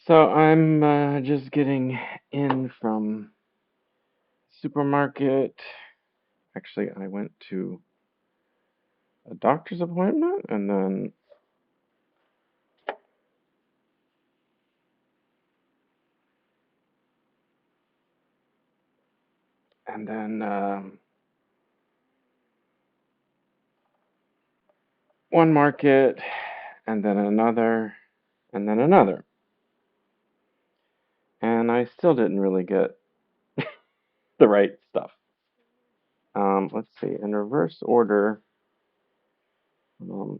So I'm just getting in from supermarket. Actually, I went to a doctor's appointment and then one market and then another and then another. And I still didn't really get the right stuff. Let's see. In reverse order, um,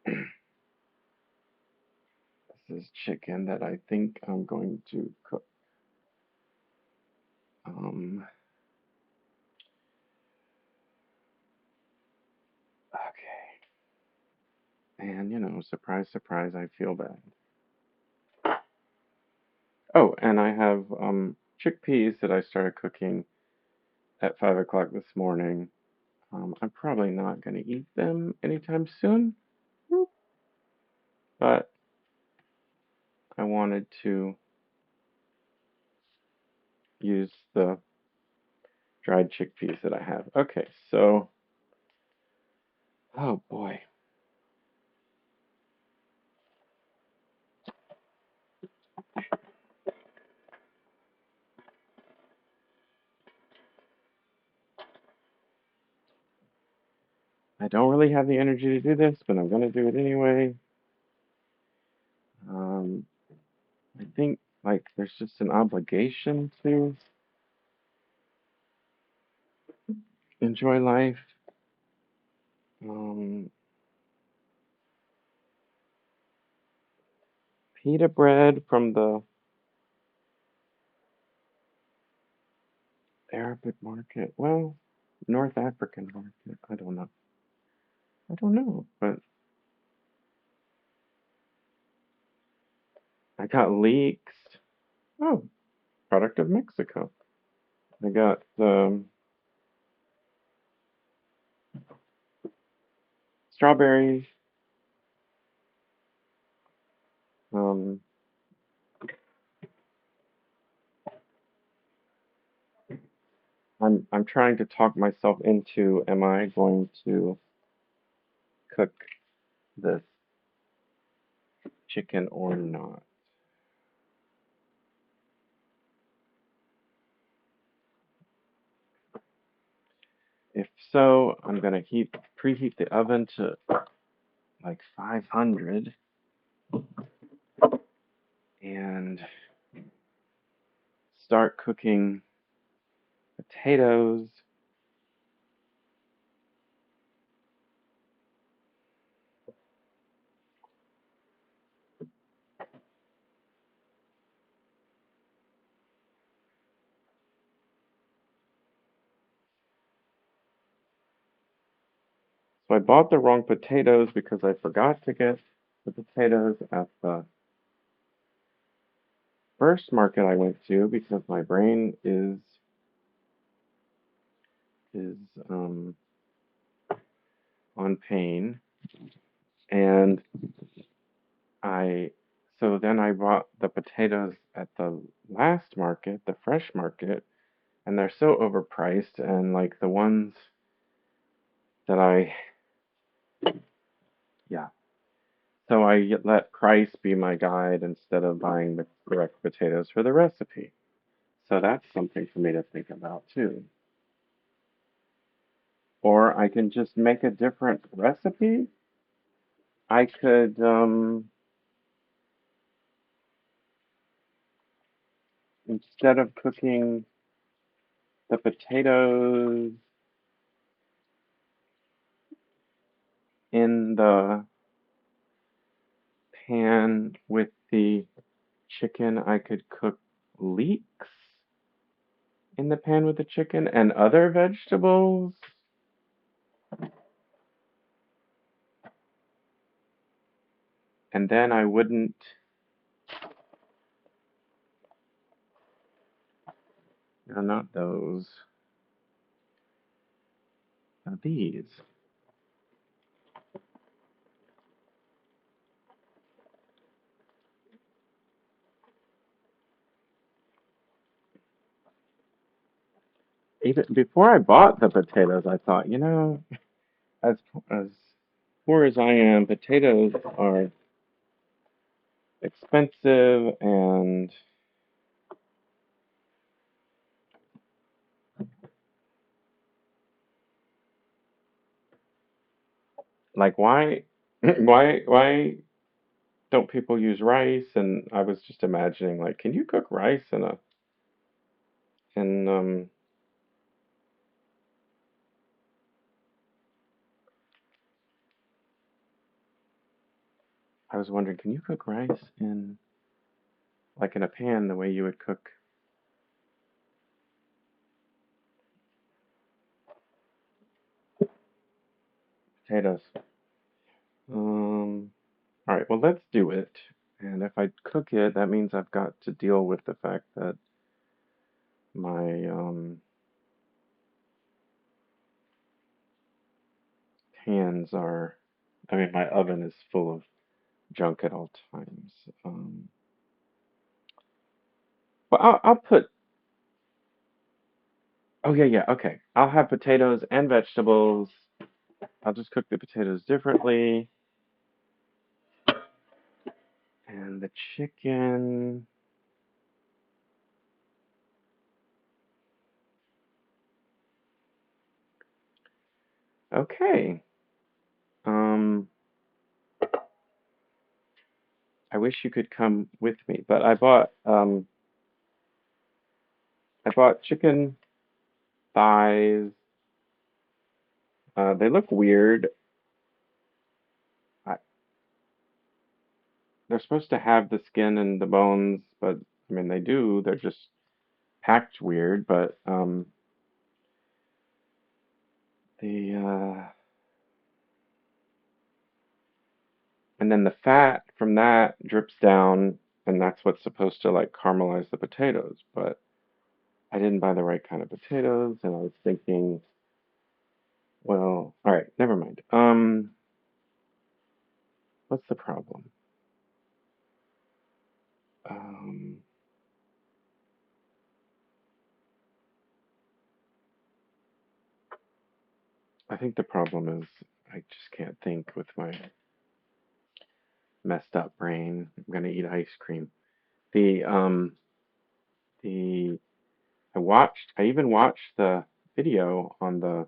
this is chicken that I think I'm going to cook. Um, okay. And surprise, surprise, I feel bad. Oh, and I have chickpeas that I started cooking at 5 o'clock this morning. I'm probably not going to eat them anytime soon, but I wanted to use the dried chickpeas that I have. Okay, so, oh boy, I don't really have the energy to do this, but I'm going to do it anyway. Um, I think like there's just an obligation to enjoy life. Um, Pita bread from the Arabic market. Well, North African market. I don't know. I don't know. But I got leeks. Oh, product of Mexico. I got strawberries. Um, I'm trying to talk myself into, am I going to cook this chicken or not? If so, I'm gonna preheat the oven to like 500 and start cooking potatoes. So I bought the wrong potatoes because I forgot to get the potatoes at the first market I went to because my brain is um, on pain, and I so then I bought the potatoes at the last market, the fresh market, and they're so overpriced, and like the ones that yeah. So I let price be my guide instead of buying the correct potatoes for the recipe. So that's something for me to think about too. Or I can just make a different recipe. I could, instead of cooking the potatoes in the pan with the chicken, I could cook leeks in the pan with the chicken and other vegetables. And then I wouldn't, no, not those, these. even before I bought the potatoes, I thought, as as poor as I am, potatoes are expensive and like why don't people use rice? And I was just imagining like, can you cook rice in I was wondering, can you cook rice in like in a pan the way you would cook potatoes? Um, all right, well let's do it. And if I cook it, that means I've got to deal with the fact that my pans are, I mean, my oven is full of junk at all times. Um, but I'll put, oh yeah, yeah, okay. I'll have potatoes and vegetables. I'll just cook the potatoes differently. And the chicken, okay. Um, I wish you could come with me, but I bought chicken thighs. They look weird. I, they're supposed to have the skin and the bones, but I mean they do. They're just packed weird, but the and then the fat from that drips down, and that's what's supposed to like caramelize the potatoes. But I didn't buy the right kind of potatoes, and I was thinking, well, all right, never mind. What's the problem? Um, I think the problem is I just can't think with my messed up brain. I'm gonna eat ice cream. The the I even watched the video on the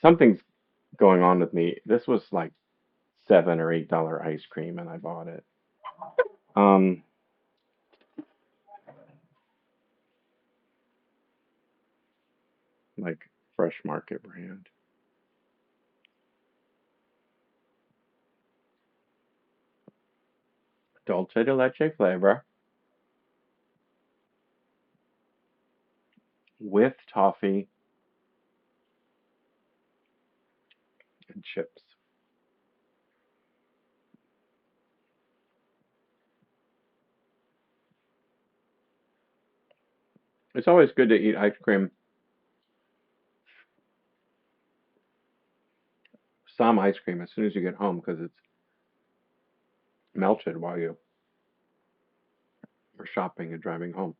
something's going on with me. This was like $7 or $8 ice cream, and I bought it. Um, like Fresh Market brand, dulce de leche flavor with toffee and chips. It's always good to eat ice cream, some ice cream, as soon as you get home because it's melted while you are shopping and driving home.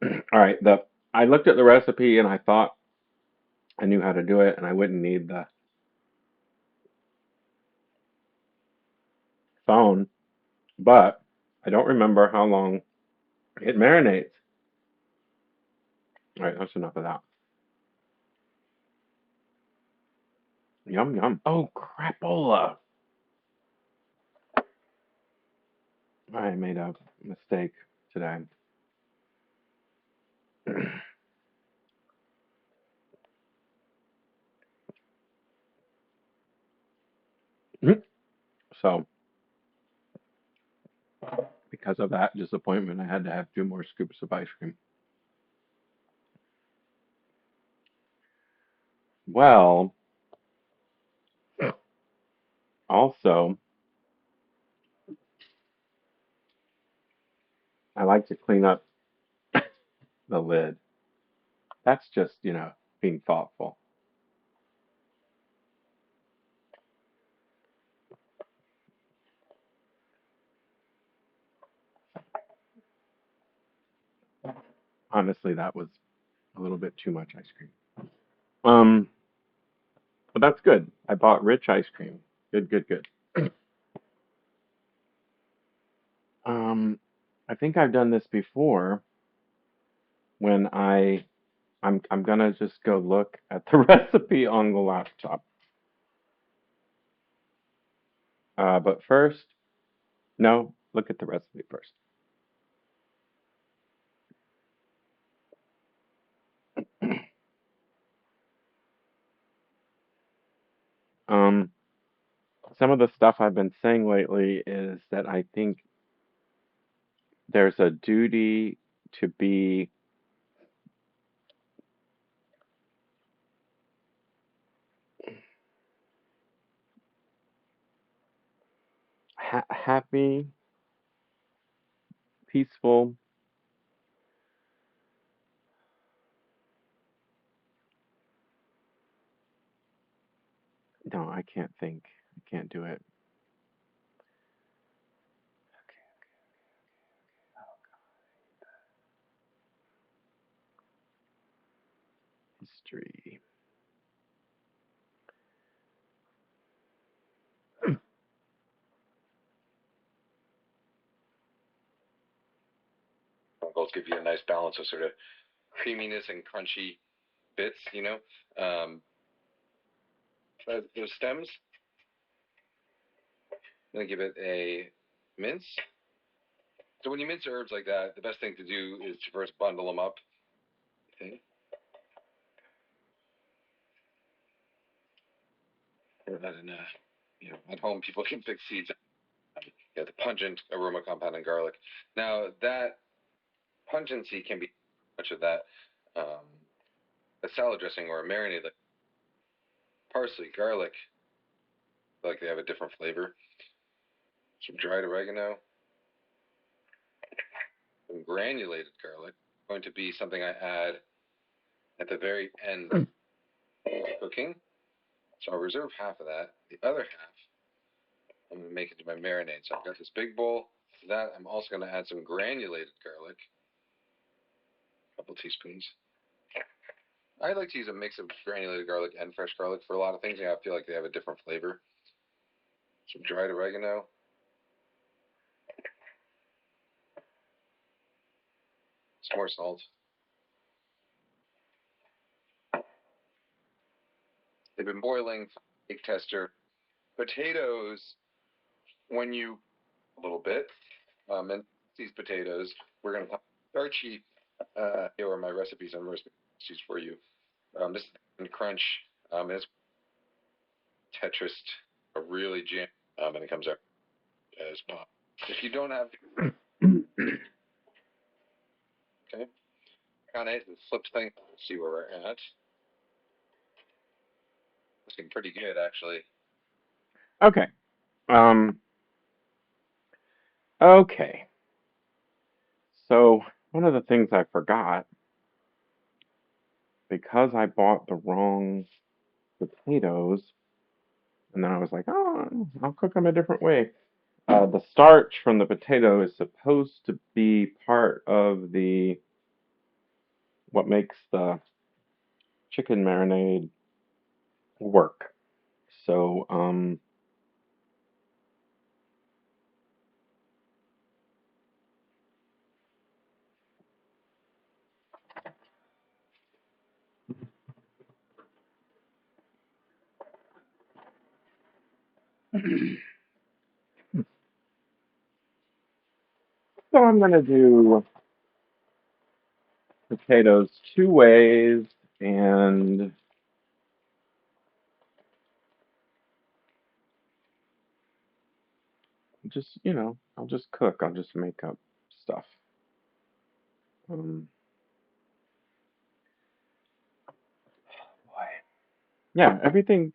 All right, the I looked at the recipe and I thought I knew how to do it and I wouldn't need the phone, but I don't remember how long it marinates. All right, that's enough of that. Yum yum. Oh, crapola. I made a mistake today. So, because of that disappointment, I had to have two more scoops of ice cream. Well, also, I like to clean up the lid. That's just, being thoughtful. Honestly, that was a little bit too much ice cream. Um, but that's good. I bought rich ice cream. Good, good, good. Um, I think I've done this before when I'm gonna just go look at the recipe on the laptop. But first, no, look at the recipe first. Um, some of the stuff I've been saying lately is that I think there's a duty to be happy, peaceful. No, I can't think. I can't do it. History. Both give you a nice balance of sort of creaminess and crunchy bits, you know. Those stems, I'm gonna give it a mince. So when you mince herbs like that, the best thing to do is to first bundle them up. Okay. Or that in at home people can pick seeds. The pungent aroma compound in garlic. Now that pungency can be much of that um, a salad dressing or a marinade like parsley, garlic, like they have a different flavor. Some dried oregano, some granulated garlic. Going to be something I add at the very end of cooking. So I'll reserve half of that. The other half, I'm going to make into my marinade. So I've got this big bowl. To that, I'm also going to add some granulated garlic, a couple teaspoons. I like to use a mix of granulated garlic and fresh garlic for a lot of things. I feel like they have a different flavor. Some dried oregano, some more salt. They've been boiling, egg tester. Potatoes, when you a little bit, and these potatoes, we're going to starchy. Here are my recipes and recipes for you. This is crunch. It's Tetris, a really jam, and it comes out as pop. If you don't have, okay, on it and flip thing. See where we're at. Looking pretty good, actually. Okay. Um, okay. So one of the things I forgot because I bought the wrong potatoes, and then I was like, oh, I'll cook them a different way. The starch from the potato is supposed to be part of the what makes the chicken marinade work. So, so I'm gonna do potatoes two ways, and just I'll just cook. I'll just make up stuff. Um, boy. Yeah, everything.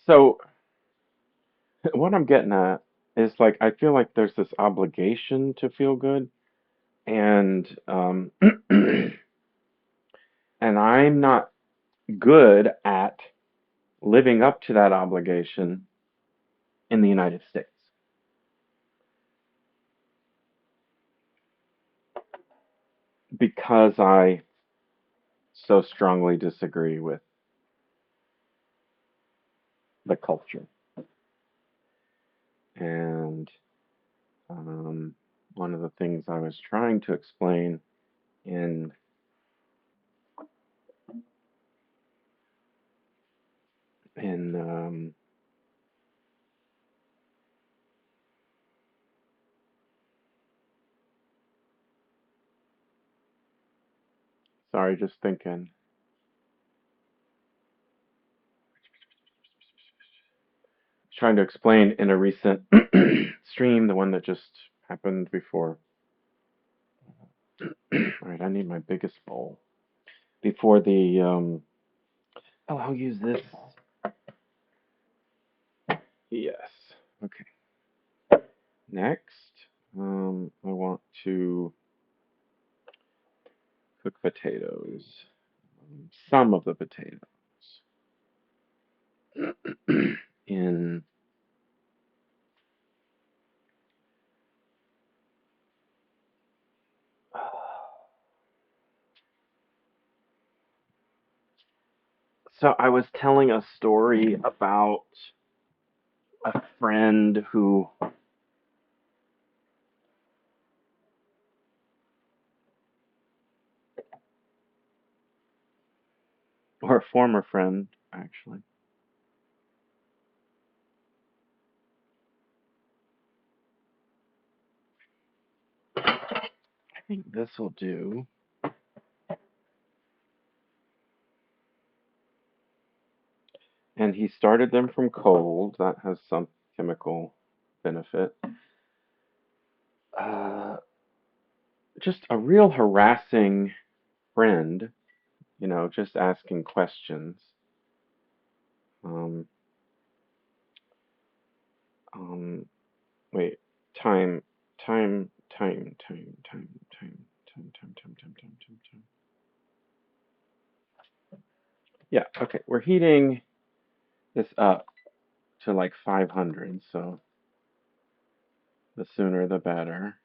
So what I'm getting at is like I feel like there's this obligation to feel good, and and I'm not good at living up to that obligation in the United States. because I so strongly disagree with the culture. And one of the things I was trying to explain in in sorry, just thinking, trying to explain in a recent stream, the one that just happened before. All right, I need my biggest bowl before the. Oh, I'll use this. Yes. Okay. Next, I want to cook potatoes. Some of the potatoes in. So I was telling a story about a friend who, or a former friend, actually. I think this will do. And he started them from cold. That has some chemical benefit. Uh, just a real harassing friend, just asking questions. Um, um, wait, time, time. Yeah, okay. We're heating this up to like 500, so the sooner the better.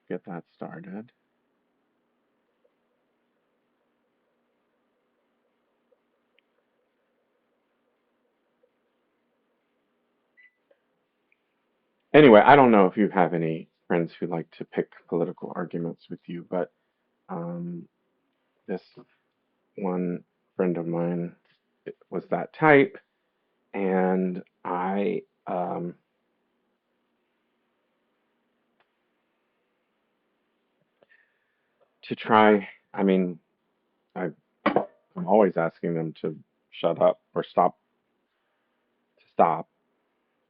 Get that started. Anyway, I don't know if you have any friends who like to pick political arguments with you, but um, this one friend of mine was that type, and to try, I mean, I, I'm always asking them to shut up or stop,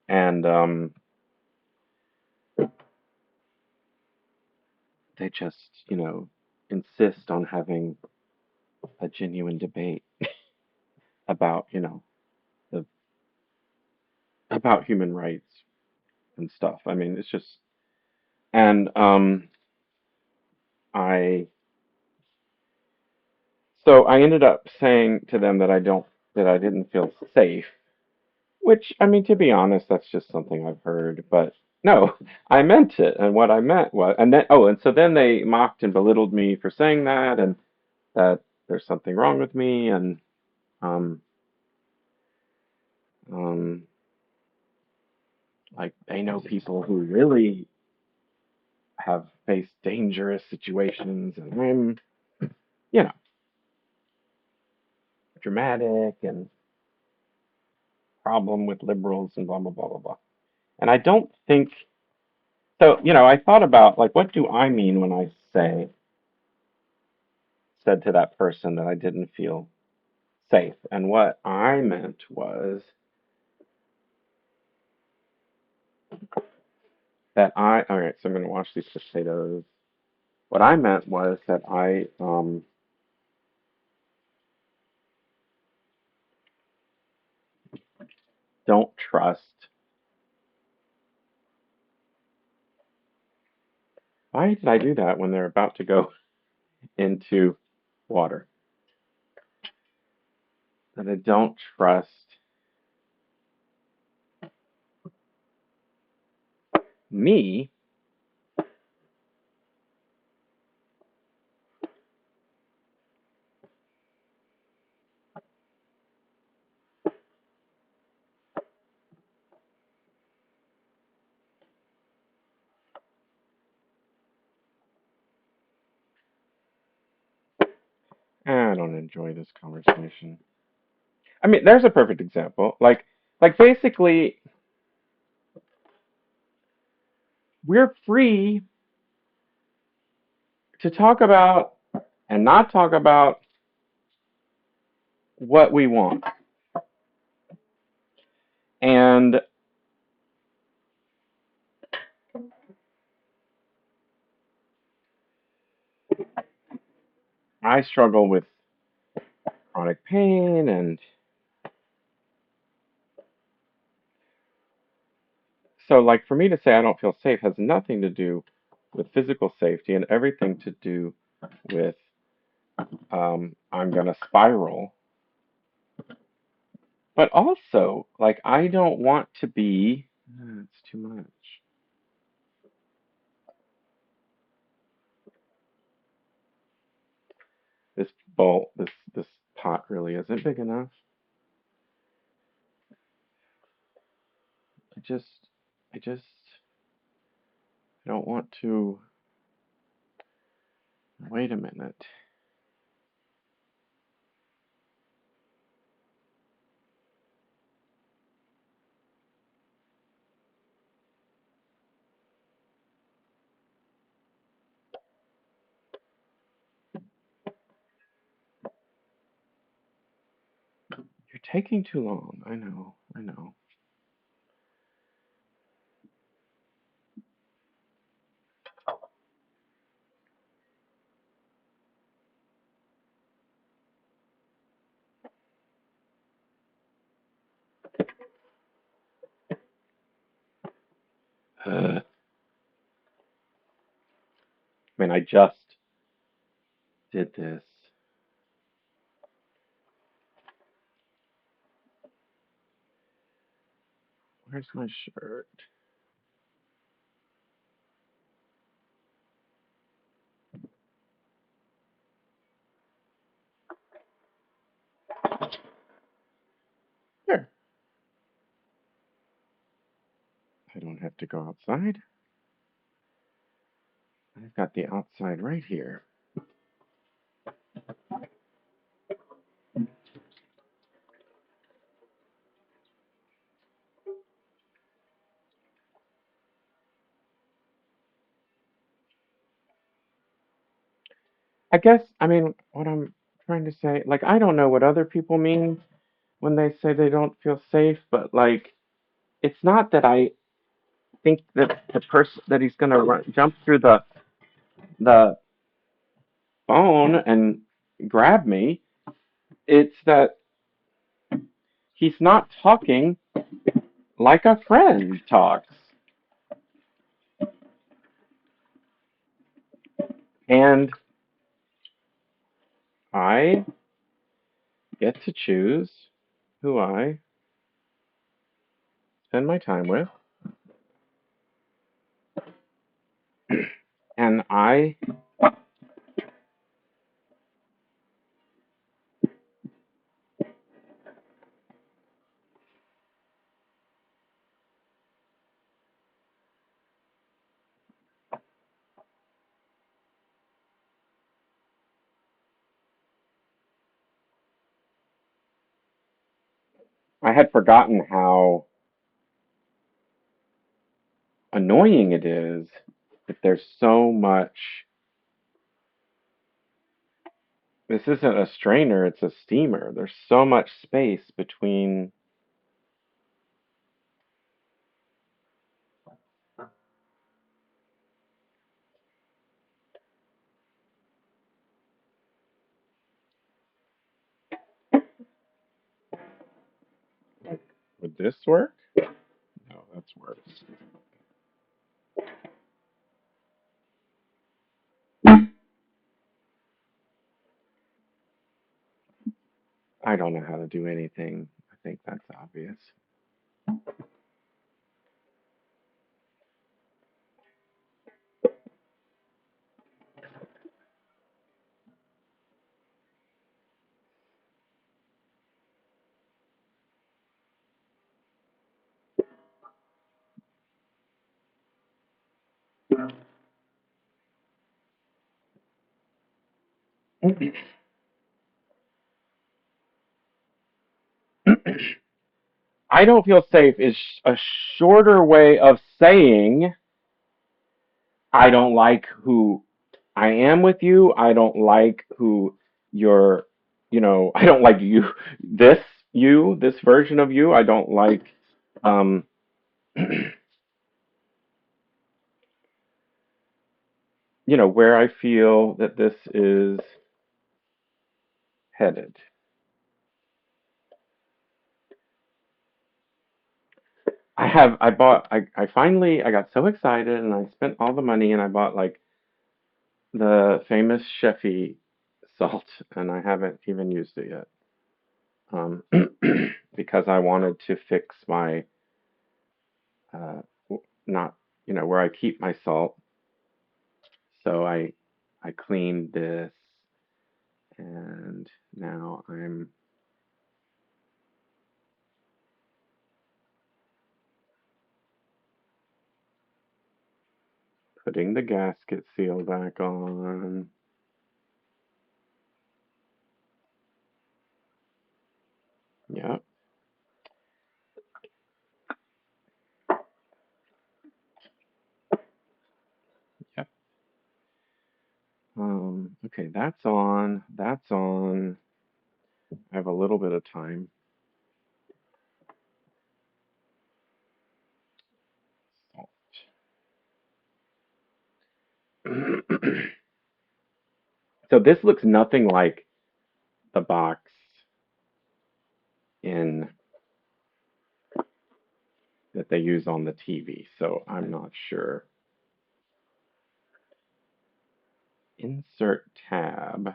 and they just, insist on having a genuine debate about, the, about human rights and stuff. I mean, it's just, and I, so I ended up saying to them that I didn't feel safe, which, I mean, to be honest, that's just something I've heard, but no, I meant it. And what I meant was, and then, oh, and so then they mocked and belittled me for saying that, and that there's something wrong with me, and, um, um, like they know people who really have faced dangerous situations, and I'm, you know, dramatic and problem with liberals and blah blah blah blah blah. And I don't think so. I thought about like, what do I mean when I said to that person that I didn't feel safe? And what I meant was that all right. So I'm going to wash these potatoes. What I meant was that I don't trust. Why did I do that when they're about to go into water? That I don't trust me I don't enjoy this conversation. I mean, there's a perfect example. Like basically, we're free to talk about and not talk about what we want. And I struggle with chronic pain, and so like for me to say I don't feel safe has nothing to do with physical safety and everything to do with I'm gonna spiral. But also, like I don't want to be. It's too much. This pot really isn't big enough. I just, I don't want to. Wait a minute. You're taking too long. I know. I know. I mean, I just did this. Where's my shirt? Here. I don't have to go outside. I've got the outside right here. I guess, I mean, what I'm trying to say, like, I don't know what other people mean when they say they don't feel safe, but like, it's not that I think that the person that he's gonna jump through the phone and grab me. It's that he's not talking like a friend talks, and I get to choose who I spend my time with, and I had forgotten how annoying it is that there's so much. This isn't a strainer, it's a steamer. There's so much space between. Would this work? No, that's worse. I don't know how to do anything. I think that's obvious. I don't feel safe is a shorter way of saying I don't like who I am with you. I don't like who you're, I don't like this version of you. I don't like, um, where I feel that this is headed. I finally, I got so excited and I spent all the money and I bought like the famous Chefy salt and I haven't even used it yet. Um, because I wanted to fix my, uh, not, where I keep my salt. So I cleaned this and now I'm putting the gasket seal back on. Yep, yep. Okay, that's on. That's on. I have a little bit of time. So this looks nothing like the box in that they use on the TV. So I'm not sure. Insert tab.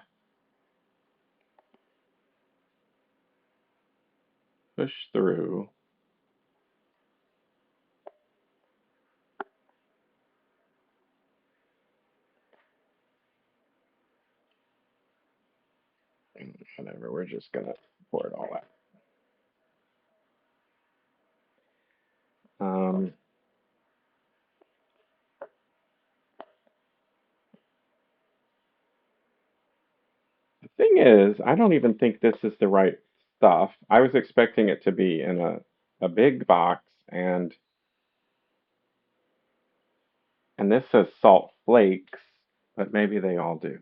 Push through. Whatever. We're just gonna pour it all out. Um, the thing is, I don't even think this is the right stuff. I was expecting it to be in a big box and this says salt flakes, but maybe they all do.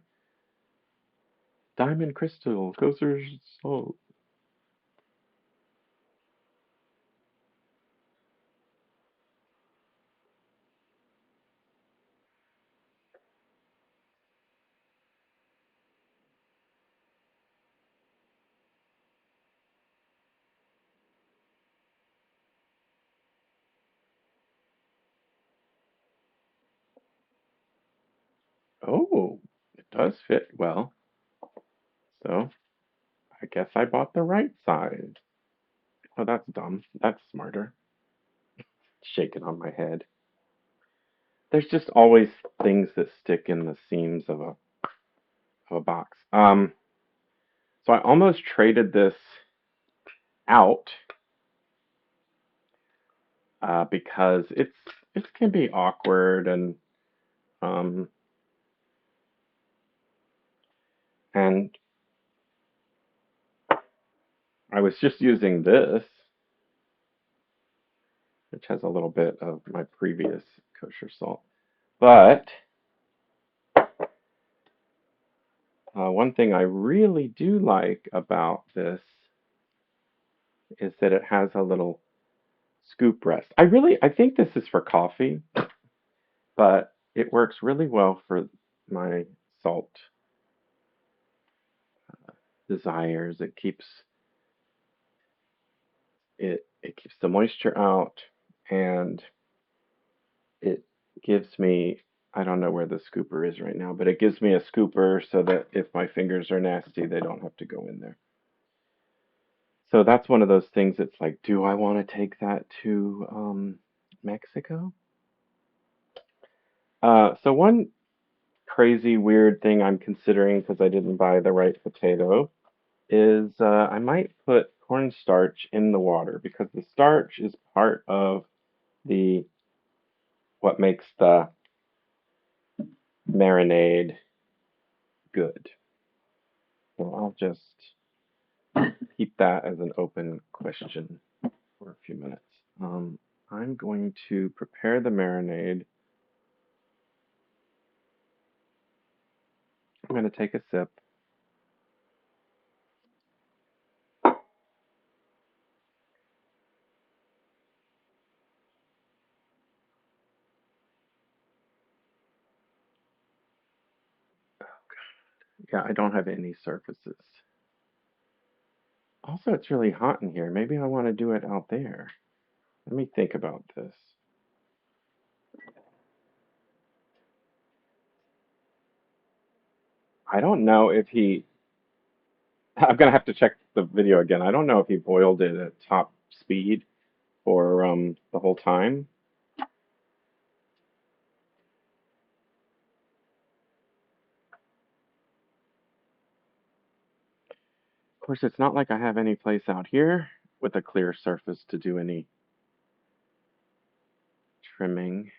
Diamond crystal, kosher salt. Oh, it does fit well. So I guess I bought the right size. Oh, that's dumb. That's smarter. Shaking on my head. There's just always things that stick in the seams of a box. So I almost traded this out because it can be awkward um and I was just using this, which has a little bit of my previous kosher salt. But one thing I really do like about this is that it has a little scoop rest. I think this is for coffee, but it works really well for my salt desires. It keeps the moisture out and it gives me I don't know where the scooper is right now, but it gives me a scooper so that if my fingers are nasty, they don't have to go in there. So that's one of those things that's like, do I want to take that to Mexico? So one crazy weird thing I'm considering because I didn't buy the right potato is I might put cornstarch in the water because the starch is part of the what makes the marinade good. So I'll just keep that as an open question for a few minutes. I'm going to prepare the marinade. I'm going to take a sip. Yeah, I don't have any surfaces. Also, it's really hot in here. Maybe I want to do it out there. Let me think about this. I don't know if he, I'm gonna have to check the video again. I don't know if he boiled it at top speed for the whole time. Of course, it's not like I have any place out here with a clear surface to do any trimming,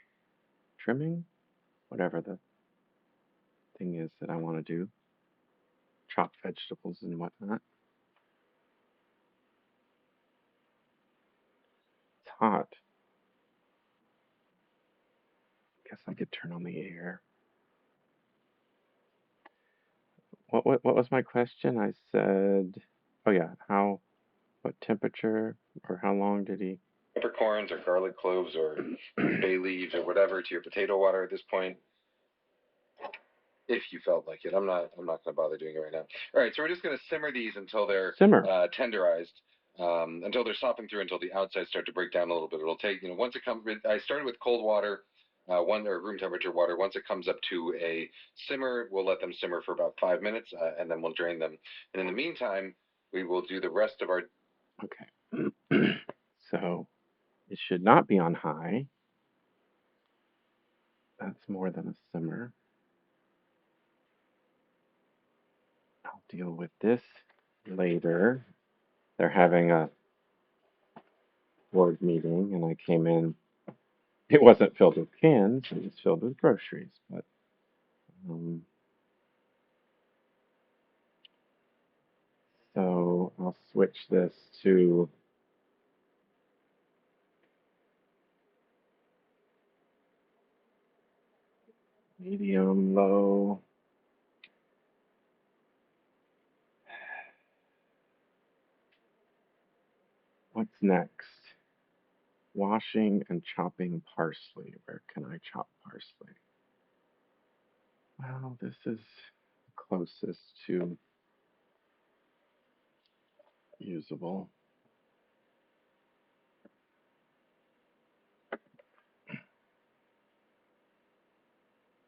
trimming, whatever the thing is that I want to do, chop vegetables and whatnot. It's hot. Guess I could turn on the air. What was my question? I said, oh yeah, how, what temperature or how long did he? Peppercorns or garlic cloves or bay leaves or whatever to your potato water at this point, if you felt like it. I'm not going to bother doing it right now. All right, so we're just going to simmer these until they're Simmer. tenderized, until they're softened through, until the outsides start to break down a little bit. It'll take, once it comes. I started with cold water, one or room temperature water. Once it comes up to a simmer, we'll let them simmer for about 5 minutes, and then we'll drain them. And in the meantime, we will do the rest of our. Okay. So it should not be on high. That's more than a simmer. I'll deal with this later. They're having a board meeting, and I came in. It wasn't filled with cans, it was filled with groceries. But um, so I'll switch this to medium low. What's next? Washing and chopping parsley. Where can I chop parsley? Well, this is closest to usable.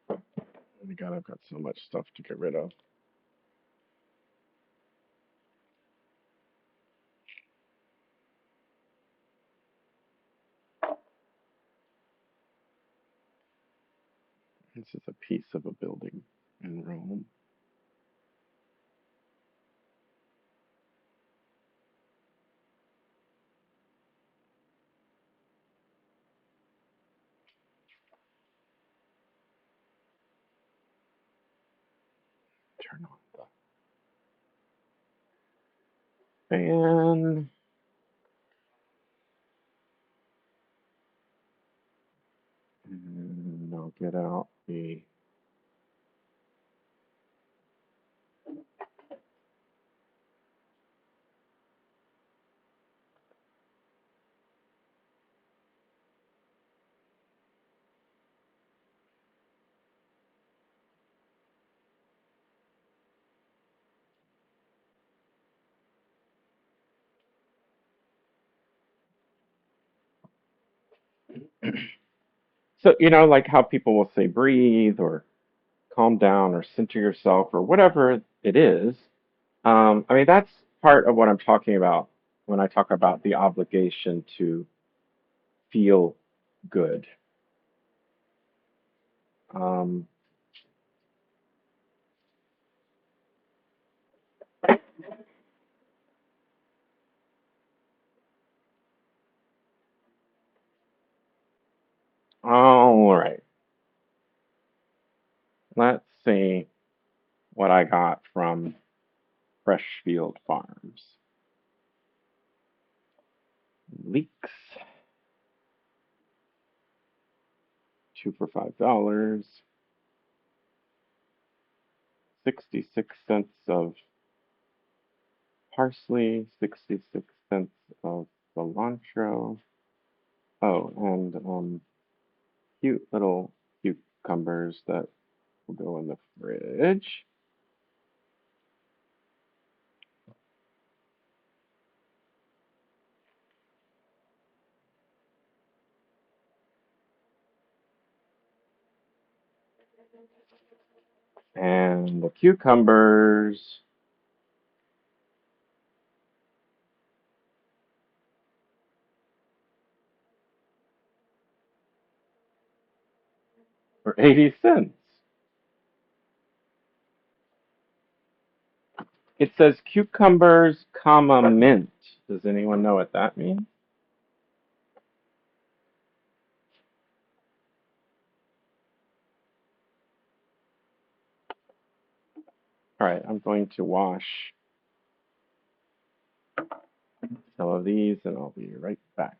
Oh my God, I've got so much stuff to get rid of. This is a piece of a building in Rome. Turn on the fan. And I'll get out the so like how people will say breathe or calm down or center yourself or whatever it is. I mean that's part of what I'm talking about when I talk about the obligation to feel good. Um, all right, let's see what I got from Freshfield Farms. leeks. Two for $5. 66 cents of parsley. 66 cents of cilantro. Oh, and cute little cucumbers that will go in the fridge. And the cucumbers for 80 cents. It says cucumbers, comma, mint. Does anyone know what that means? All right, I'm going to wash some of these and I'll be right back.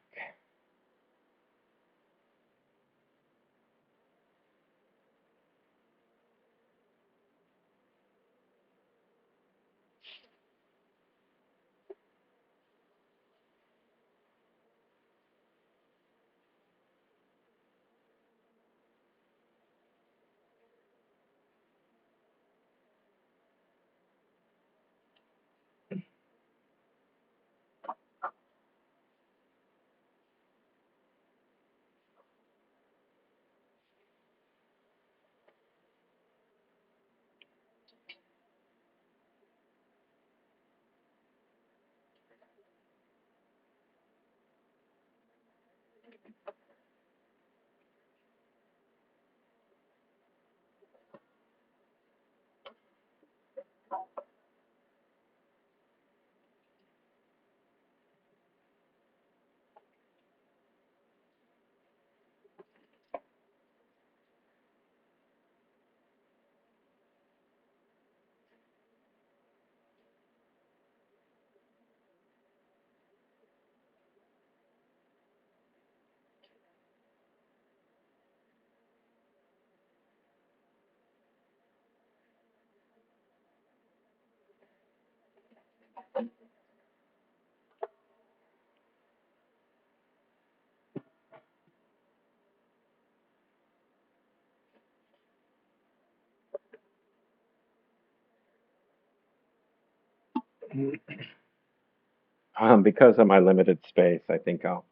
Because of my limited space, I think I'll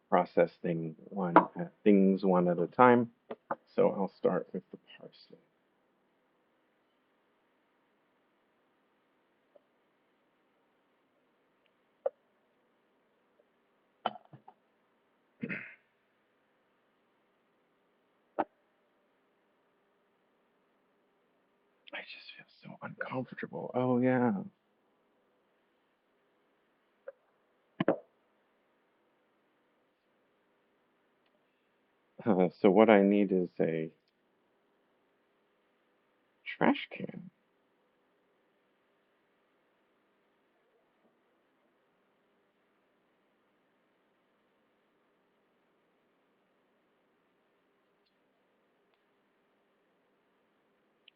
process things one at a time. So I'll start with the parsley. I just feel so uncomfortable. Oh yeah. So what I need is a trash can.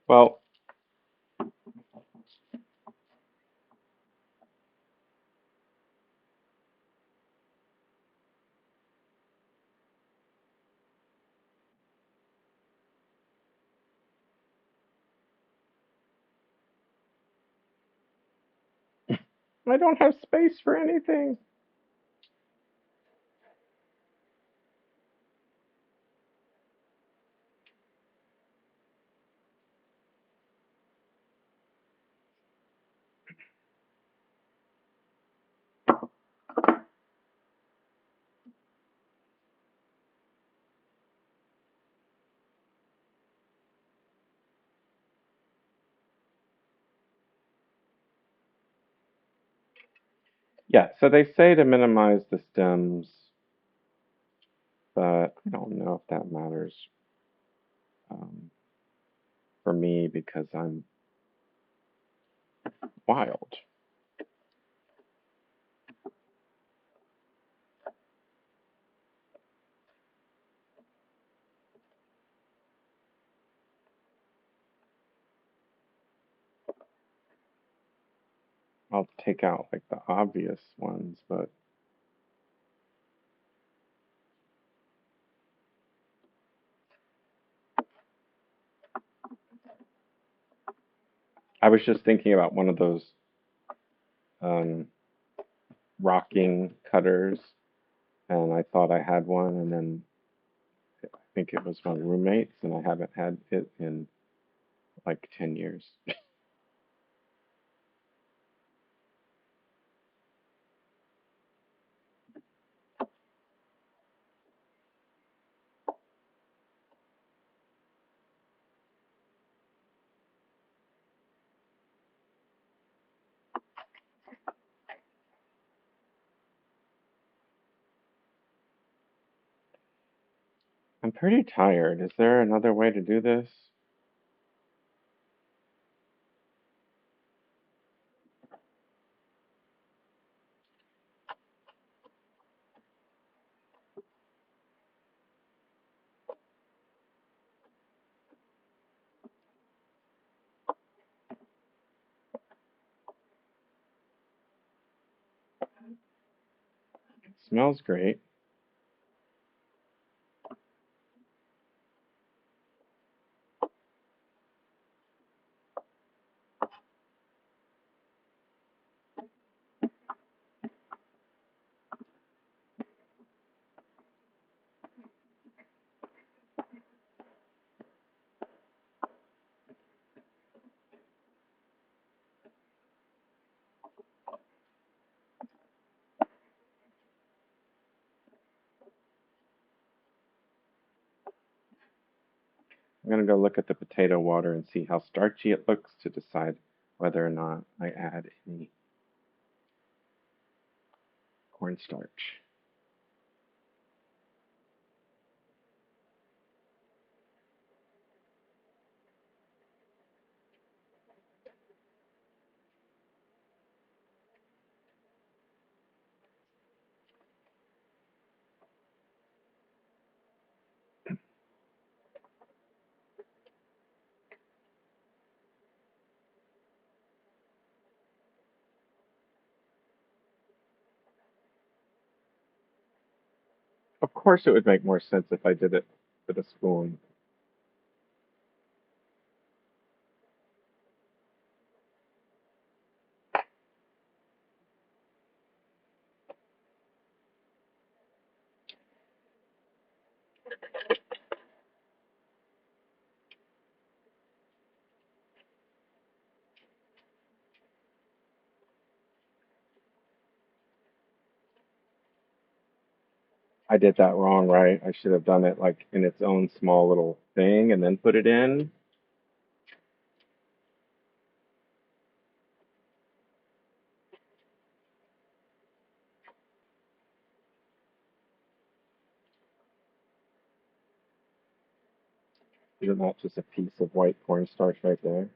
Well, I don't have space for anything. Yeah, so they say to minimize the stems, but I don't know if that matters um, for me because I'm wild. I'll take out like the obvious ones, but I was just thinking about one of those um, rocking cutters, and I thought I had one, and then I think it was my roommate's, and I haven't had it in like 10 years. I'm pretty tired. Is there another way to do this? It smells great. I'm gonna go look at the potato water and see how starchy it looks to decide whether or not I add any cornstarch. Of course, it would make more sense if I did it with a spoon. I did that wrong, right? I should have done it like in its own small little thing and then put it in. Isn't that just a piece of white cornstarch right there?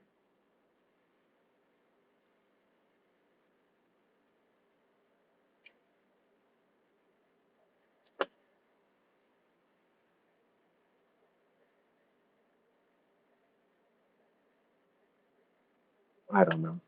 I don't know.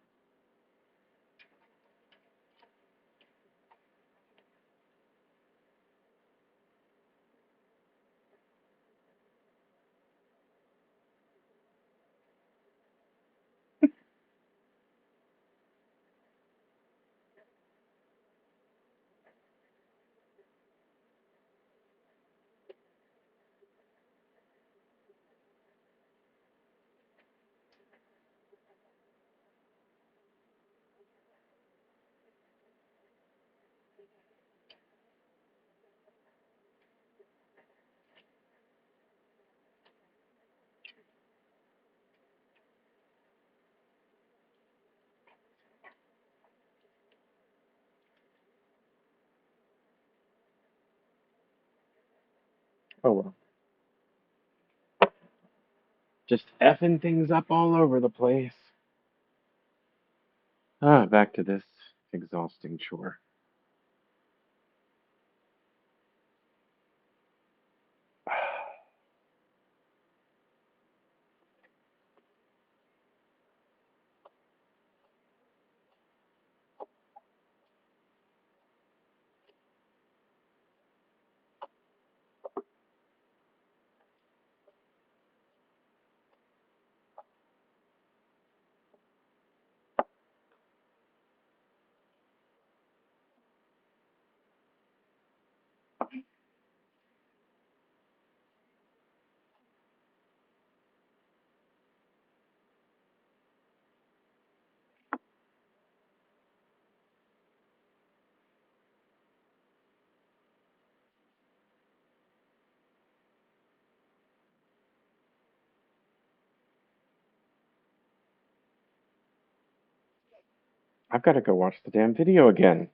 Oh well. Just effing things up all over the place. Ah, back to this exhausting chore. I've got to go watch the damn video again.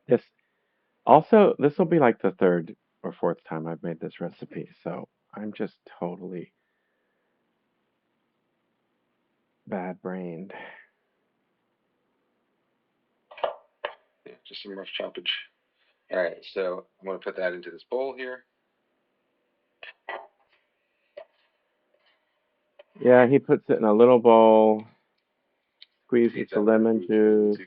This also, this will be like the third or fourth time I've made this recipe, so I'm just totally bad brained. Yeah, just some rough choppage. All right, so I'm going to put that into this bowl here. Yeah, he puts it in a little bowl, squeezes the lemon juice.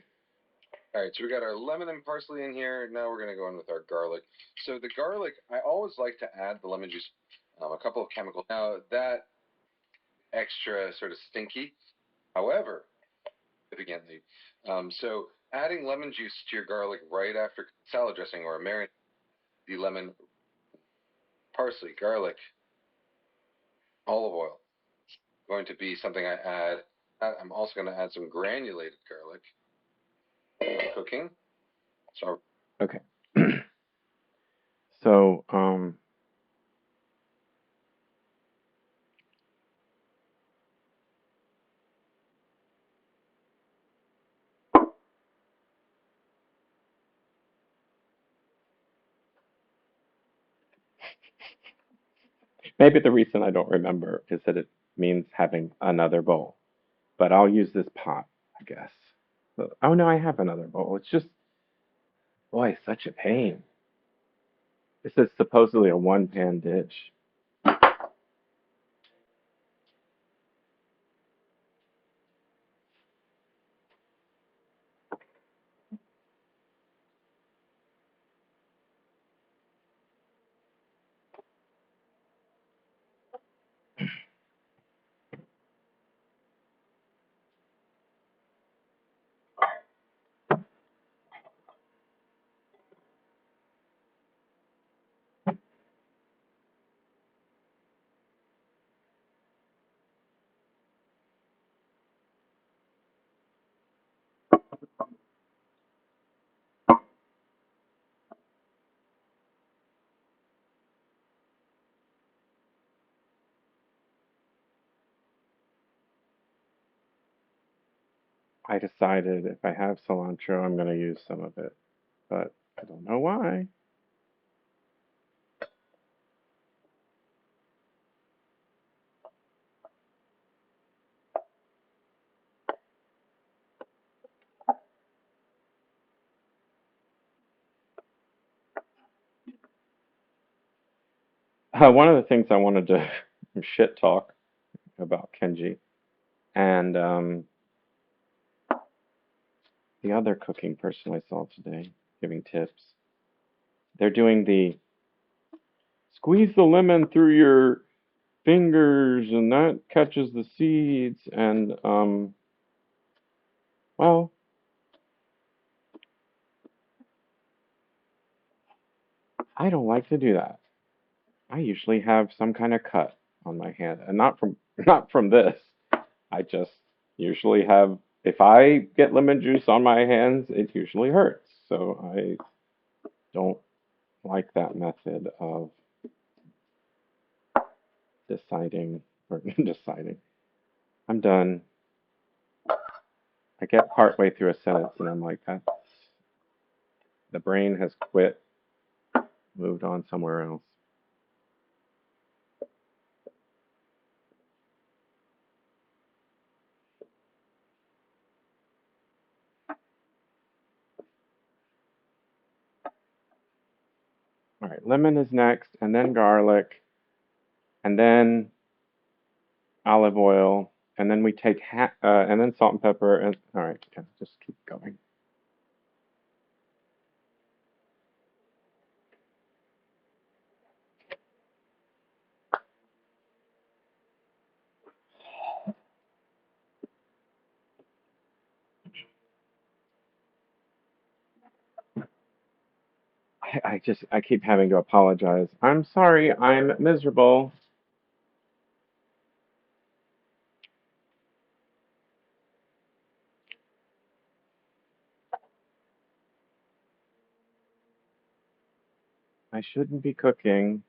All right, so we got our lemon and parsley in here. Now we're going to go in with our garlic. So the garlic, I always like to add the lemon juice, a couple of chemicals. Now that extra sort of stinky. However, significantly, so adding lemon juice to your garlic right after salad dressing or a marinade, the lemon, parsley, garlic, olive oil, going to be something I add. I'm also going to add some granulated garlic cooking. So Okay. So, maybe the reason I don't remember is that it means having another bowl. But I'll use this pot, I guess. Oh no, I have another bowl. It's just, boy, such a pain. This is supposedly a one-pan dish. I decided if I have cilantro, I'm going to use some of it, but I don't know why. One of the things I wanted to shit talk about Kenji and the other cooking person I saw today giving tips. They're doing the squeeze the lemon through your fingers and that catches the seeds and well, I don't like to do that. I usually have some kind of cut on my hand and not from not from this. I just usually have if I get lemon juice on my hands, it usually hurts. So I don't like that method of deciding or deciding. I'm done. I get partway through a sentence and I'm like, that's the brain has quit, moved on somewhere else. All right, lemon is next, and then garlic, and then olive oil, and then we take and then salt and pepper, and all right, yeah, just keep going. I keep having to apologize. I'm sorry, I'm miserable. I shouldn't be cooking.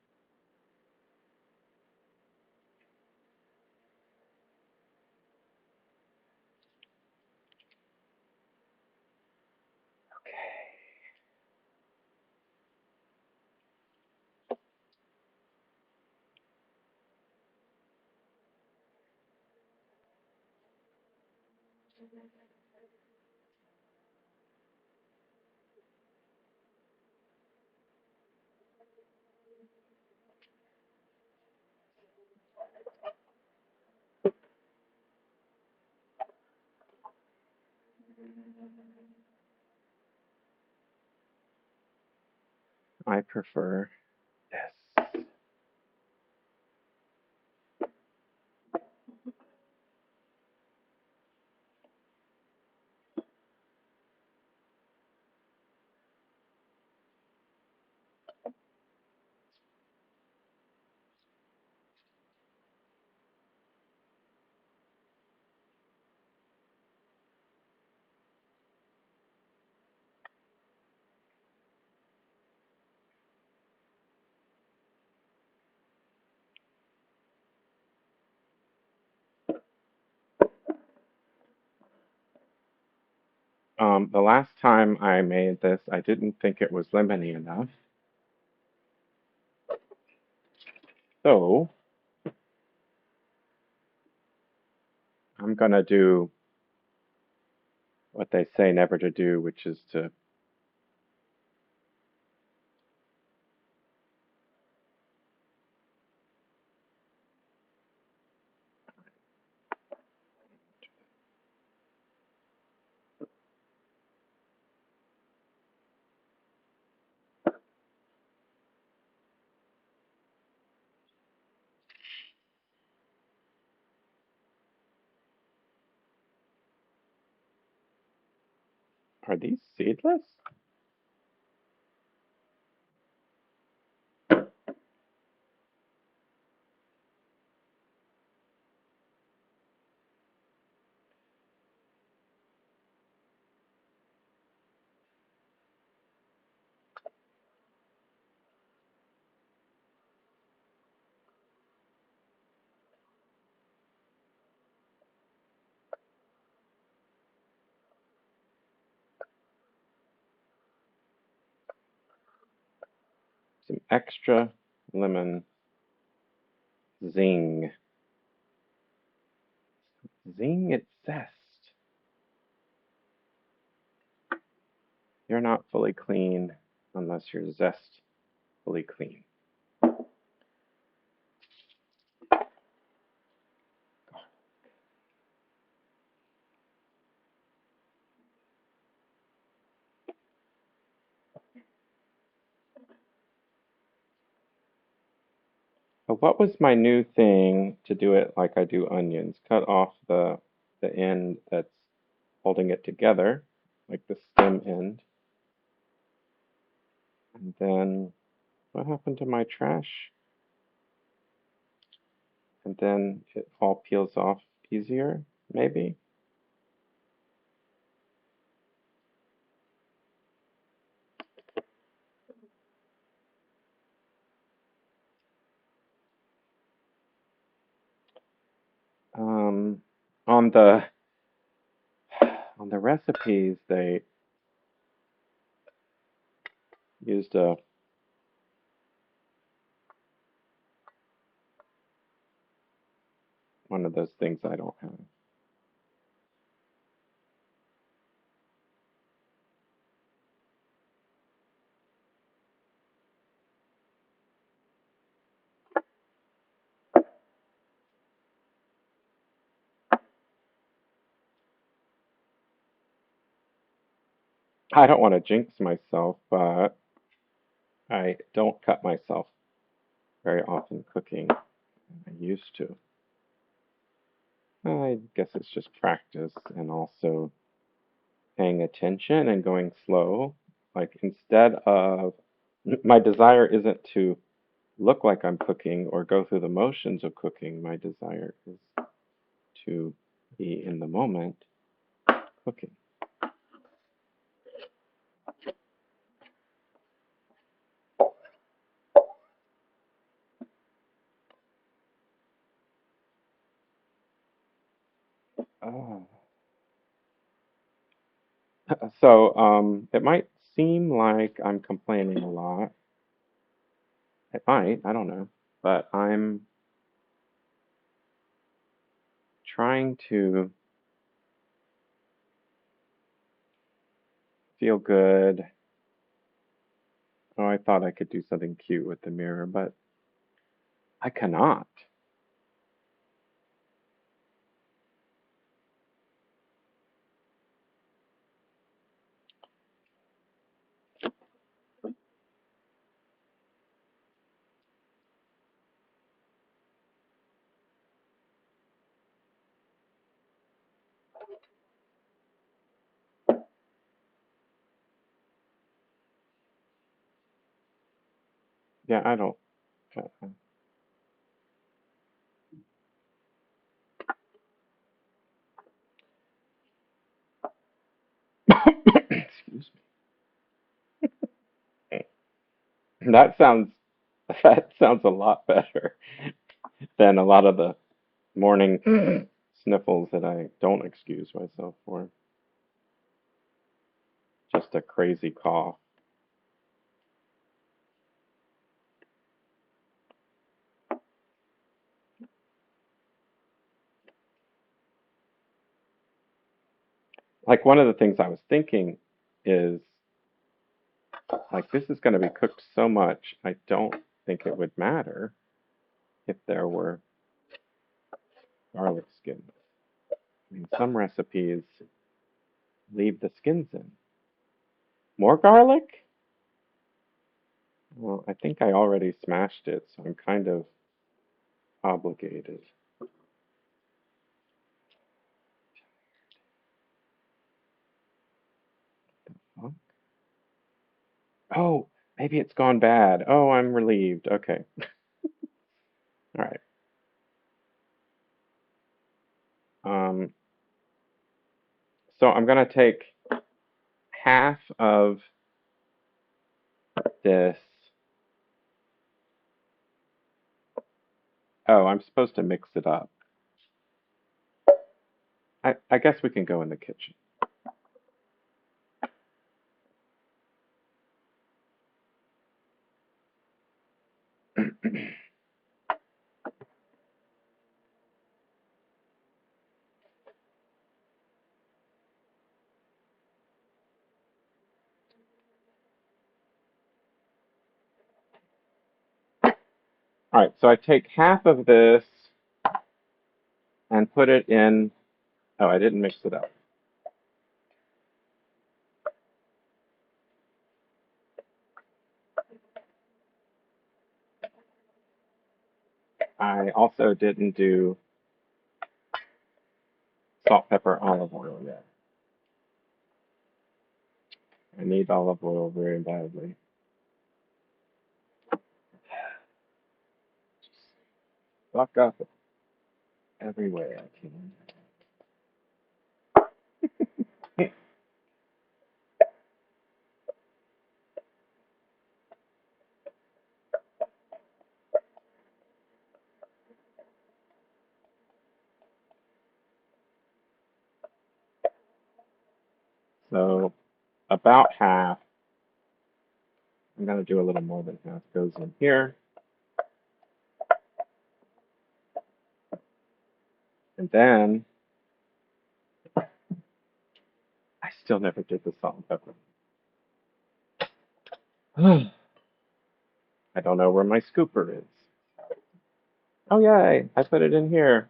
I prefer this. The last time I made this, I didn't think it was lemony enough. So I'm gonna do what they say never to do, which is to are these seedless? Some extra lemon zing. Zing its zest. You're not fully clean unless you're zest fully clean. But what was my new thing to do it like I do onions? Cut off the end that's holding it together, like the stem end. And then what happened to my trash? And then it all peels off easier, maybe. Um, on the on the recipes, they used one of those things I don't have. I don't want to jinx myself, but I don't cut myself very often cooking. I used to. I guess it's just practice and also paying attention and going slow. Like instead of, my desire isn't to look like I'm cooking or go through the motions of cooking. My desire is to be in the moment cooking. Oh. So, it might seem like I'm complaining a lot. It might, I don't know. But I'm trying to feel good. Oh, I thought I could do something cute with the mirror, but I cannot. Yeah, I don't. Excuse me. That sounds that sounds a lot better than a lot of the morning sniffles that I don't excuse myself for. Just a crazy cough. Like one of the things I was thinking is like this is going to be cooked so much, I don't think it would matter if there were garlic skins. I mean, some recipes leave the skins in. More garlic? Well, I think I already smashed it, so I'm kind of obligated. Huh? Oh, maybe it's gone bad. Oh, I'm relieved. Okay. All right. Um, so I'm going to take half of this. Oh, I'm supposed to mix it up. I guess we can go in the kitchen. All right, so I take half of this and put it in. Oh, I didn't mix it up. I also didn't do salt, pepper, olive oil yet. I need olive oil very badly. Fuck up every way I can. So about half, I'm going to do a little more than half, goes in here. And then I still never did the salt and pepper. I don't know where my scooper is. Oh, yay, I put it in here.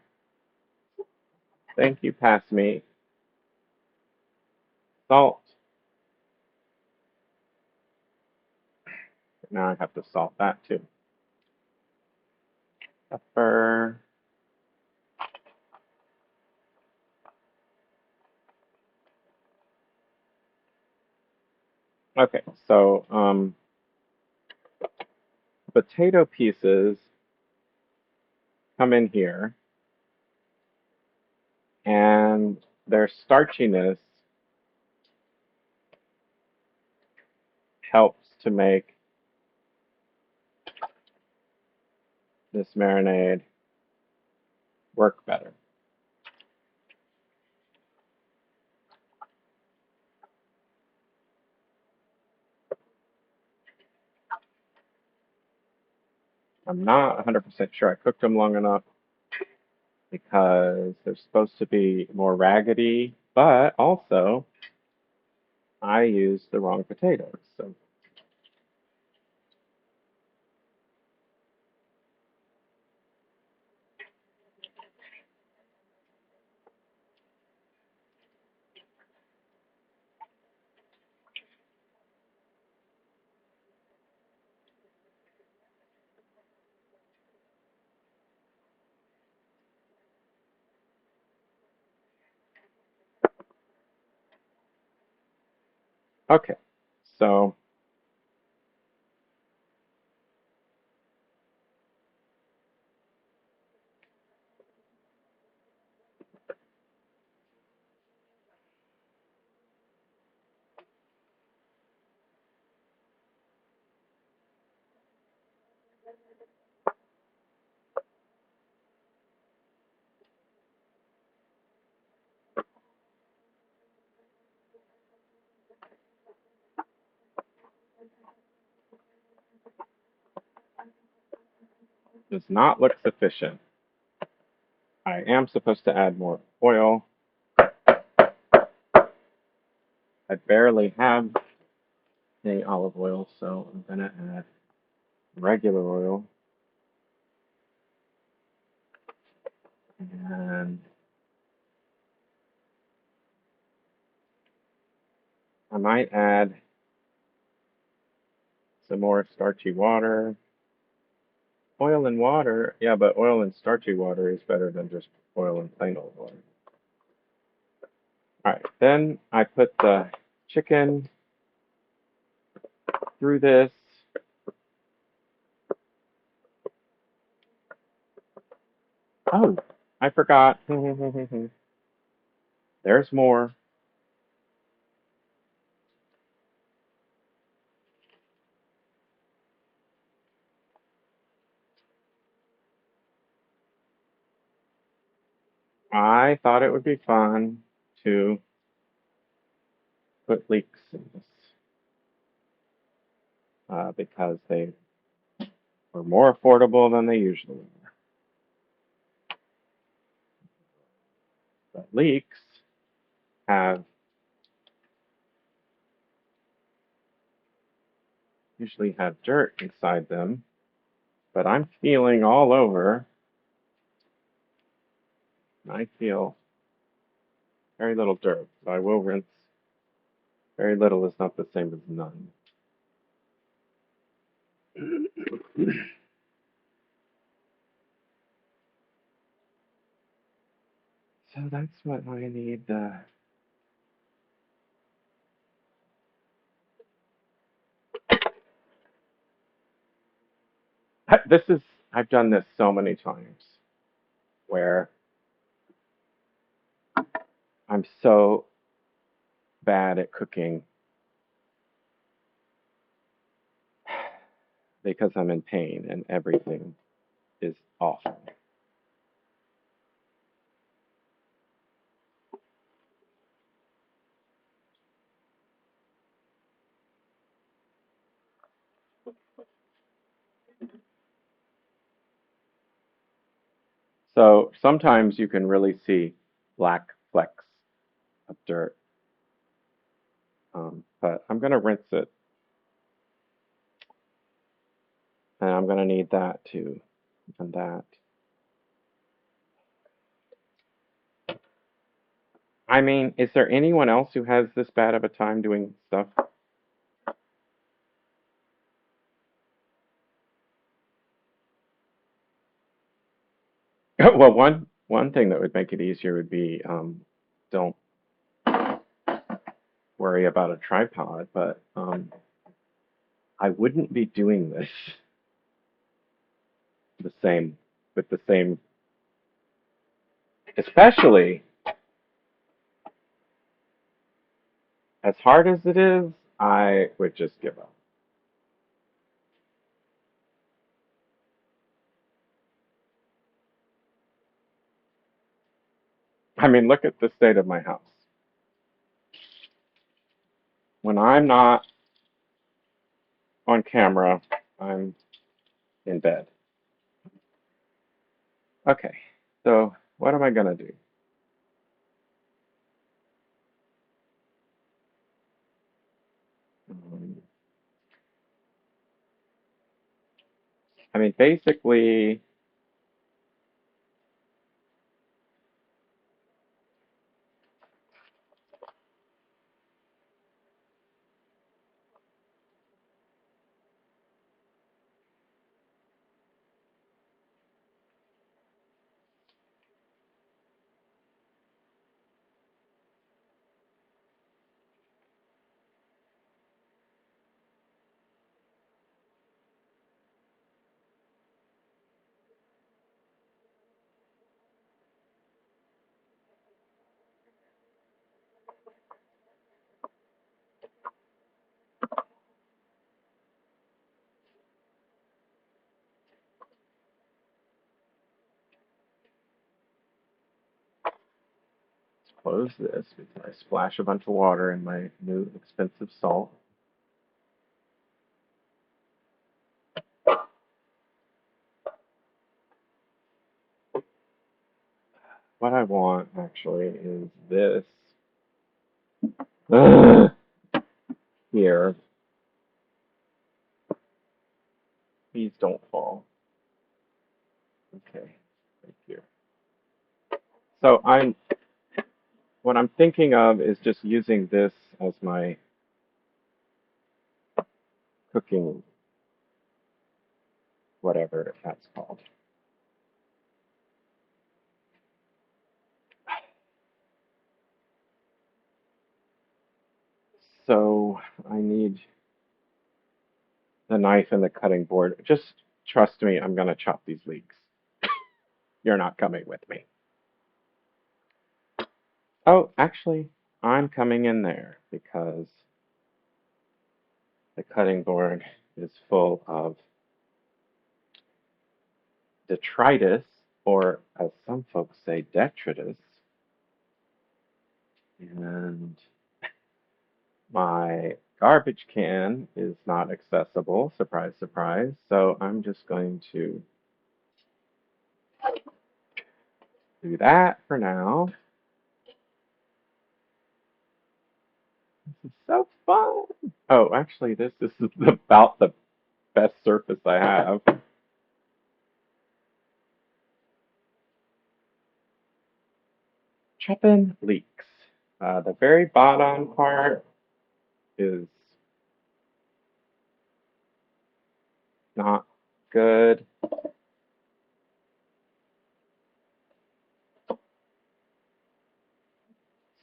Thank you, pass me. Salt. Now I have to salt that too. Pepper. Okay, so potato pieces come in here, and their starchiness helps to make this marinade work better. I'm not 100% sure I cooked them long enough because they're supposed to be more raggedy, but also I used the wrong potatoes. So, okay. So does not look sufficient. I am supposed to add more oil. I barely have any olive oil, so I'm gonna add regular oil. And I might add some more starchy water. Oil and water, yeah, but oil and starchy water is better than just oil and plain old water. All right, then I put the chicken through this. Oh, I forgot. There's more. I thought it would be fun to put leeks in this because they were more affordable than they usually are. But leeks have usually have dirt inside them, but I'm feeling all over. I feel very little dirt, so I will rinse. Very little is not the same as none. So that's what I need. This is, I've done this so many times where I'm so bad at cooking because I'm in pain and everything is awful. So sometimes you can really see black flecks of dirt. But I'm going to rinse it, and I'm going to need that too, and that. I mean, is there anyone else who has this bad of a time doing stuff? Well, one thing that would make it easier would be don't worry about a tripod, but I wouldn't be doing this the same with the same, especially as hard as it is. I would just give up. I mean, look at the state of my house. When I'm not on camera, I'm in bed. Okay, so what am I gonna do? Um, I mean, basically, let's close this before I splash a bunch of water in my new expensive salt. What I want actually is this here. Please don't fall. Okay, right here. So what I'm thinking of is just using this as my cooking, whatever that's called. So I need the knife and the cutting board. Just trust me, I'm gonna chop these leeks. You're not coming with me. Oh, actually, I'm coming in there because the cutting board is full of detritus, or as some folks say, detritus, and my garbage can is not accessible. Surprise, surprise. So I'm just going to do that for now. This is so fun. Oh, actually, this is about the best surface I have. Chopping leeks. The very bottom part is not good.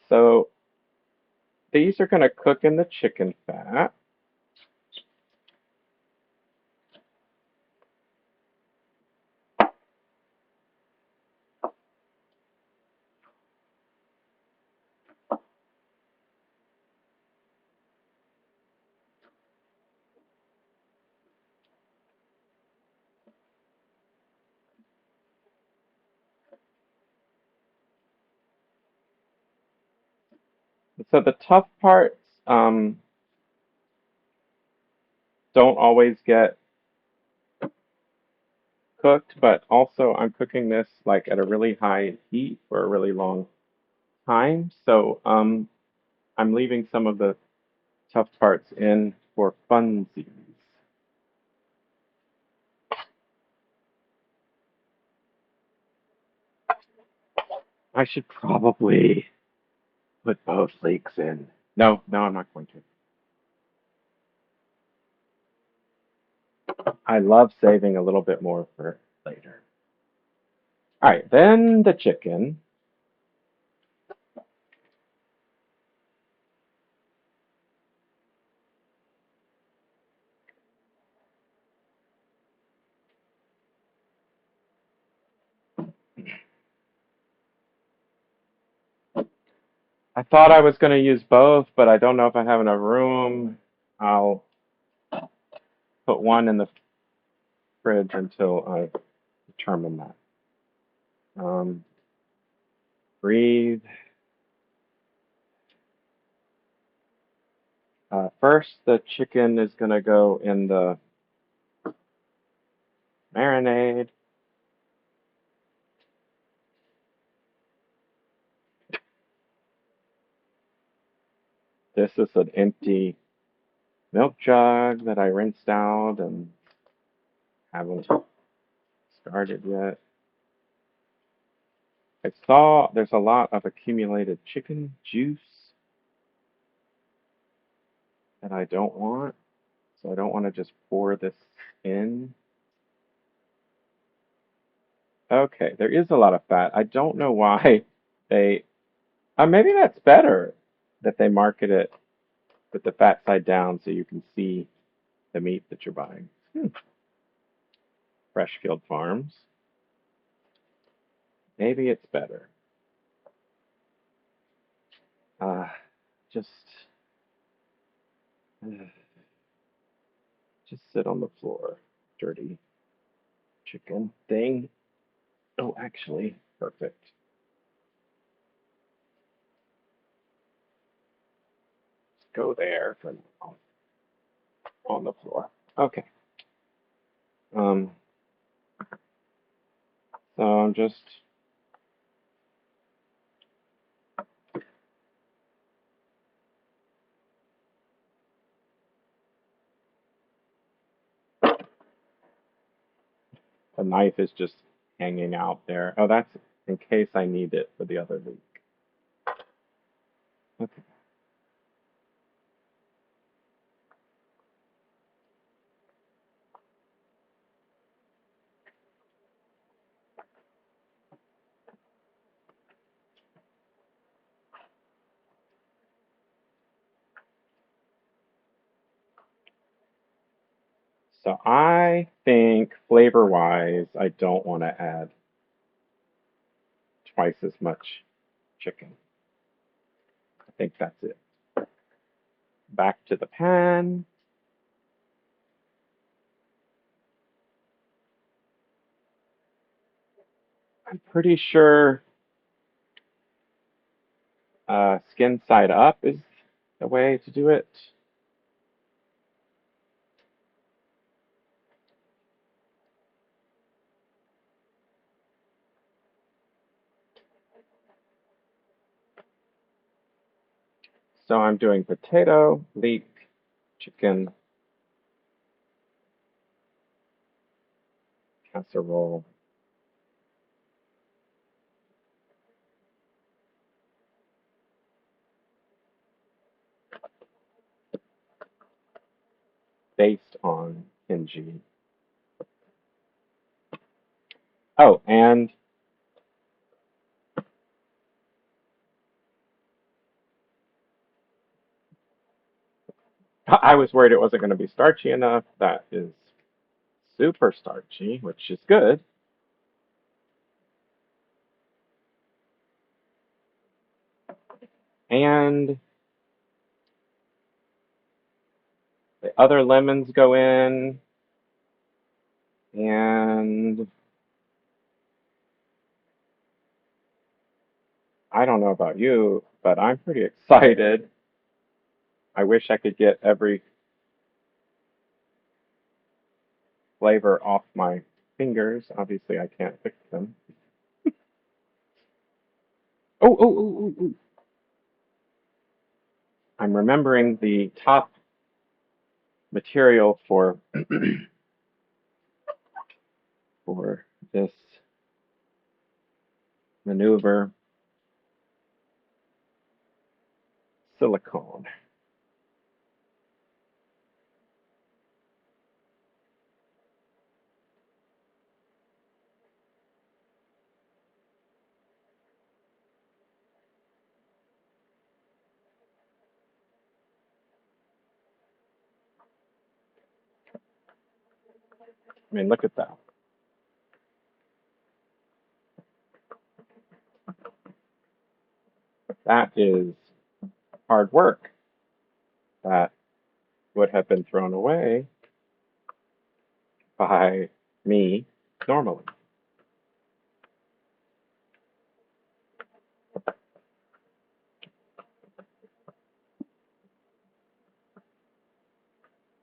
So these are going to cook in the chicken fat. So the tough parts don't always get cooked, but also I'm cooking this like at a really high heat for a really long time. So I'm leaving some of the tough parts in for funsies. I should probably put both leeks in. No, no, I'm not going to. I love saving a little bit more for later. All right, then the chicken. I thought I was going to use both, but I don't know if I have enough room. I'll put one in the fridge until I determine that. Um, breathe. First, the chicken is going to go in the marinade. This is an empty milk jug that I rinsed out and haven't started yet. I saw there's a lot of accumulated chicken juice that I don't want, so I don't want to just pour this in. Okay, there is a lot of fat. I don't know why they, maybe that's better that they market it with the fat side down so you can see the meat that you're buying. Freshfield Farms. Maybe it's better. Uh, just, just sit on the floor, dirty chicken thing. Oh, actually, perfect. Go there for now, on the floor. Okay. Um, so I'm just the knife is just hanging out there. Oh, that's in case I need it for the other leak. Okay. So I think flavor-wise, I don't want to add twice as much chicken. I think that's it. Back to the pan. I'm pretty sure skin side up is the way to do it. So I'm doing potato, leek, chicken, casserole, based on NG. Oh, and I was worried it wasn't going to be starchy enough. That is super starchy, which is good. And the other lemons go in, and I don't know about you, but I'm pretty excited. I wish I could get every flavor off my fingers. Obviously, I can't fix them. Oh, oh, oh, oh, oh. I'm remembering the top material for this maneuver, silicone. I mean, look at that. That is hard work that would have been thrown away by me normally.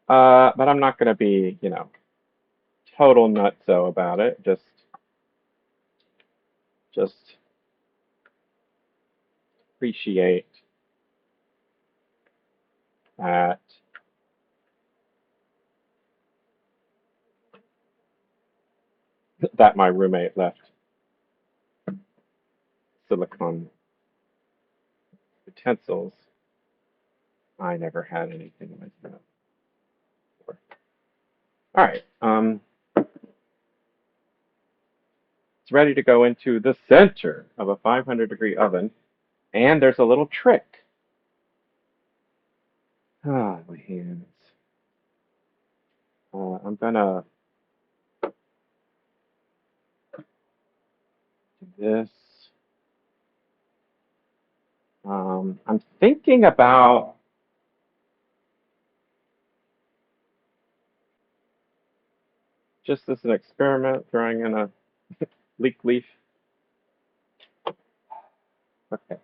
But I'm not going to be, total nutso about it. Just appreciate at that my roommate left silicone utensils. I never had anything like that before. All right, it's ready to go into the center of a 500-degree oven, and there's a little trick. Ah, my hands. I'm gonna do this. I'm thinking about just as an experiment, throwing in a leek leaf. Okay,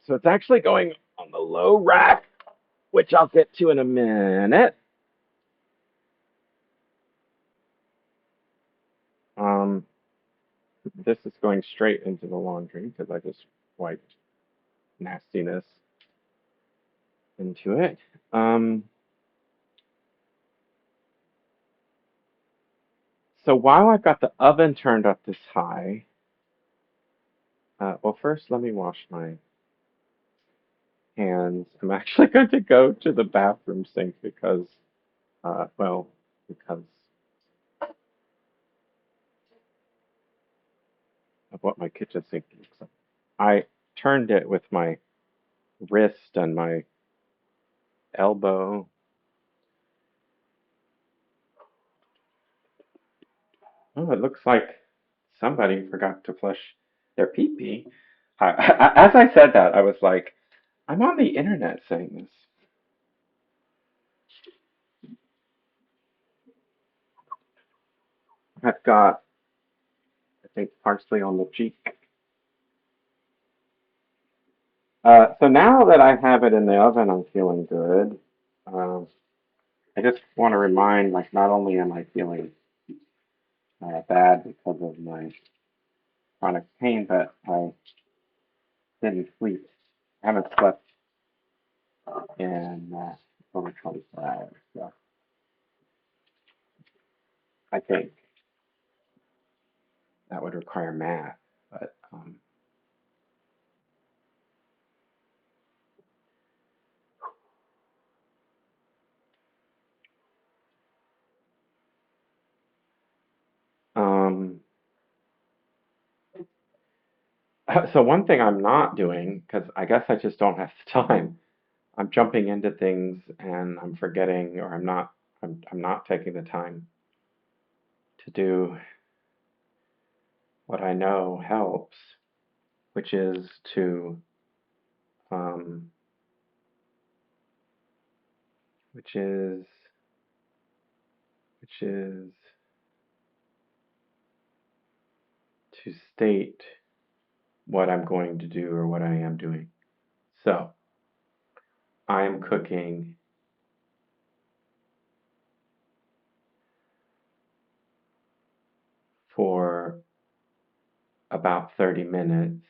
so it's actually going on the low rack, which I'll get to in a minute. Um, this is going straight into the laundry because I just wiped nastiness into it. Um, so while I've got the oven turned up this high, well, first let me wash my hands. I'm actually going to go to the bathroom sink because, well, because of what my kitchen sink looks like. I turned it with my wrist and my elbow. Oh, it looks like somebody forgot to flush their pee-pee. As I said that, I was like, I'm on the internet saying this. I've got, I think, parsley on the cheek. So now that I have it in the oven, I'm feeling good. Um, I just want to remind, like, not only am I feeling bad because of my chronic pain, but I didn't sleep. I haven't slept in over 24 hours. So I think that would require math. But um, so one thing I'm not doing, because I guess I just don't have the time, I'm jumping into things and I'm forgetting, or I'm not taking the time to do what I know helps, which is to um, which is which is to state what I'm going to do or what I am doing. So I am cooking for about 30 minutes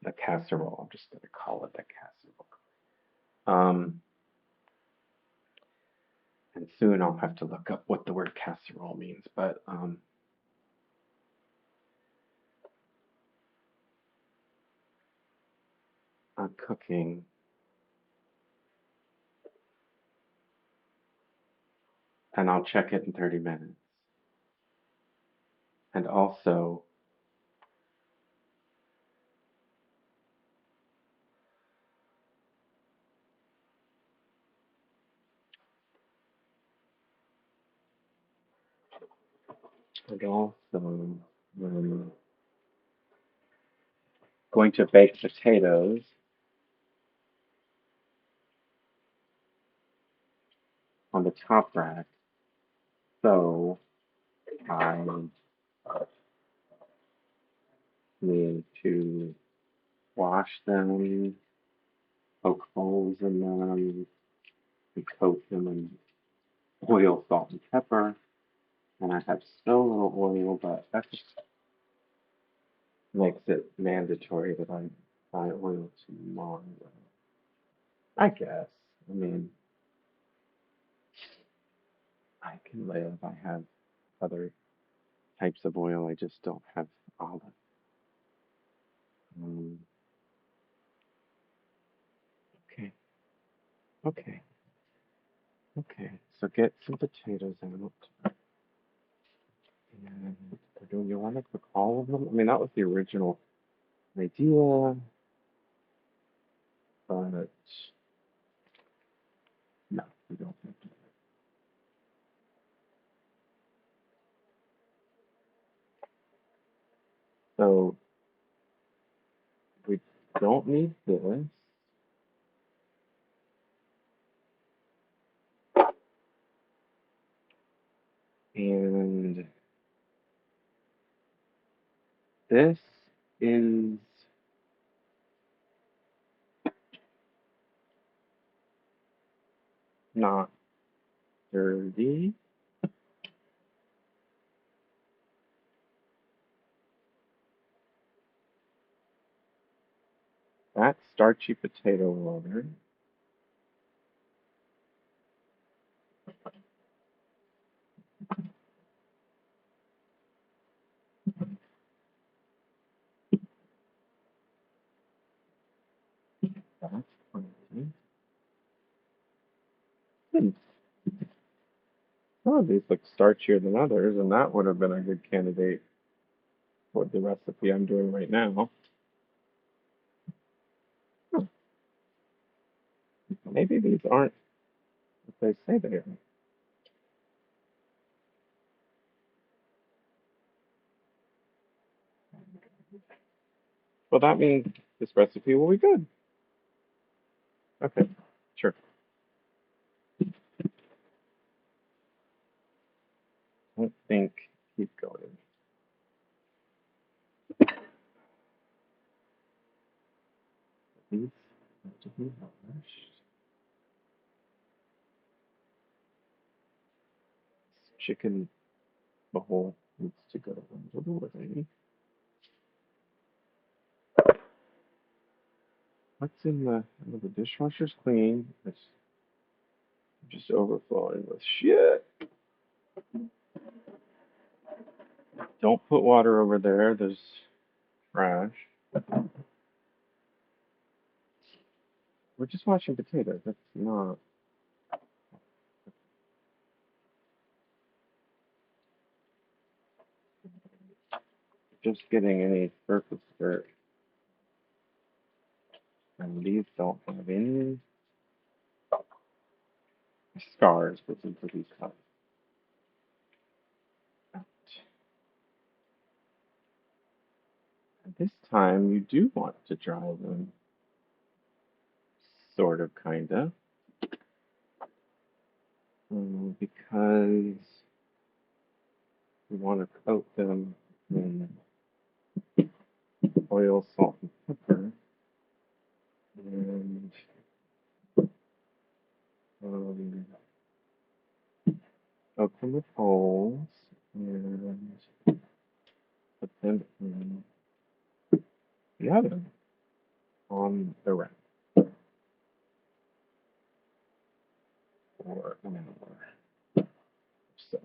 the casserole. I'm just going to call it the casserole. Um, and soon I'll have to look up what the word casserole means, but I'm cooking and I'll check it in 30 minutes. And also, I'm going to bake potatoes on the top rack. So I need to wash them, poke holes in them, and coat them in oil, salt, and pepper. And I have so little oil, but that's makes it mandatory that I buy oil tomorrow. I guess. I mean, I can live. I have other types of oil. I just don't have olive. Um, okay, okay, okay. So get some potatoes out. And do you want to cook all of them? I mean, that was the original idea, but no, we don't have to. So we don't need this. And this is not dirty. That's starchy potato water. That's plenty. Hmm. Some of these look starchier than others, and that would have been a good candidate for the recipe I'm doing right now. Huh. Maybe these aren't what they say they are. Well, that means this recipe will be good. Okay, sure. I don't think keep going. These have to be mashed. Chicken bowl needs to go under the way. What's in the oh, the dishwasher's clean. It's just overflowing with shit. Don't put water over there. There's trash. We're just washing potatoes. That's not just getting any surface dirt. And these don't have any scars that seem to be cut out. And this time you do want to dry them, sort of, kind of, because you want to coat them in oil, salt, and pepper, and um, soak them with holes, and put them in the oven on the rack for an hour. So,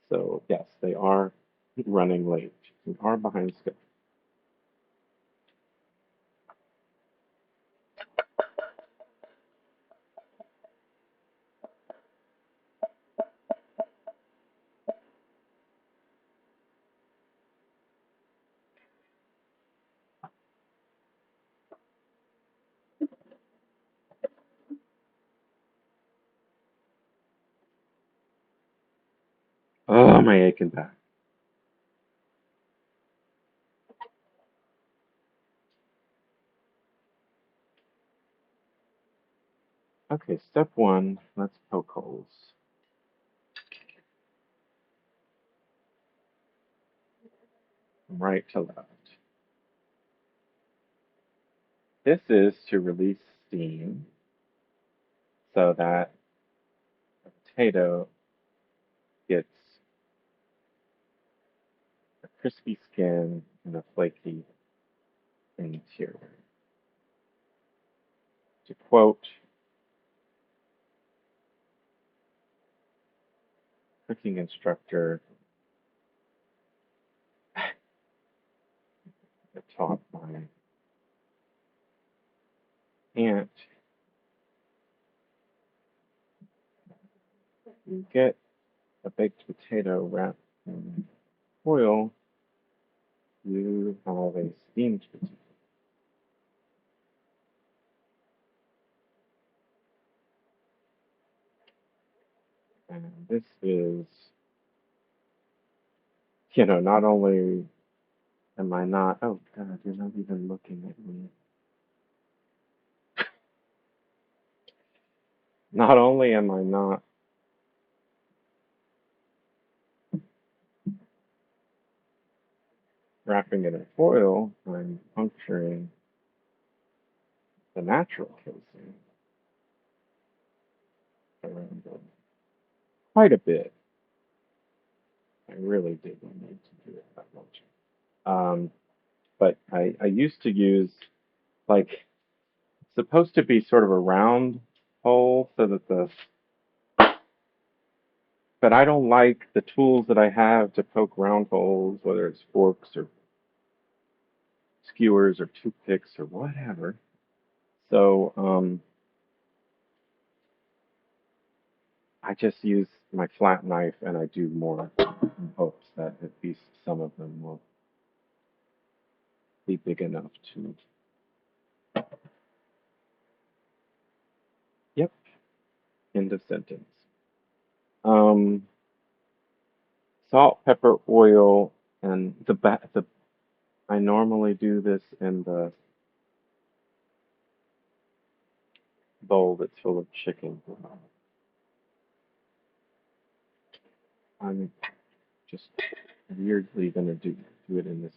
so yes, they are running late. We are behind schedule. Oh, my aching back. Okay, step one, let's poke holes from right to left. This is to release steam so that the potato gets a crispy skin and a flaky interior. To quote cooking instructor that taught my aunt, you get a baked potato wrapped in foil, you have a steamed potato. And this is, not only am I not, oh God, you're not even looking at me. Not only am I not wrapping it in foil, I'm puncturing the natural casing around it quite a bit. I really didn't need to do it that much. Um, but I used to use like supposed to be sort of a round hole so that the but I don't like the tools that I have to poke round holes, whether it's forks or skewers or toothpicks or whatever. So I just use my flat knife and I do more in hopes that at least some of them will be big enough to. Yep, end of sentence. Um, Salt, pepper, oil, and the I normally do this in the bowl that's full of chicken. I'm just weirdly gonna do it in this.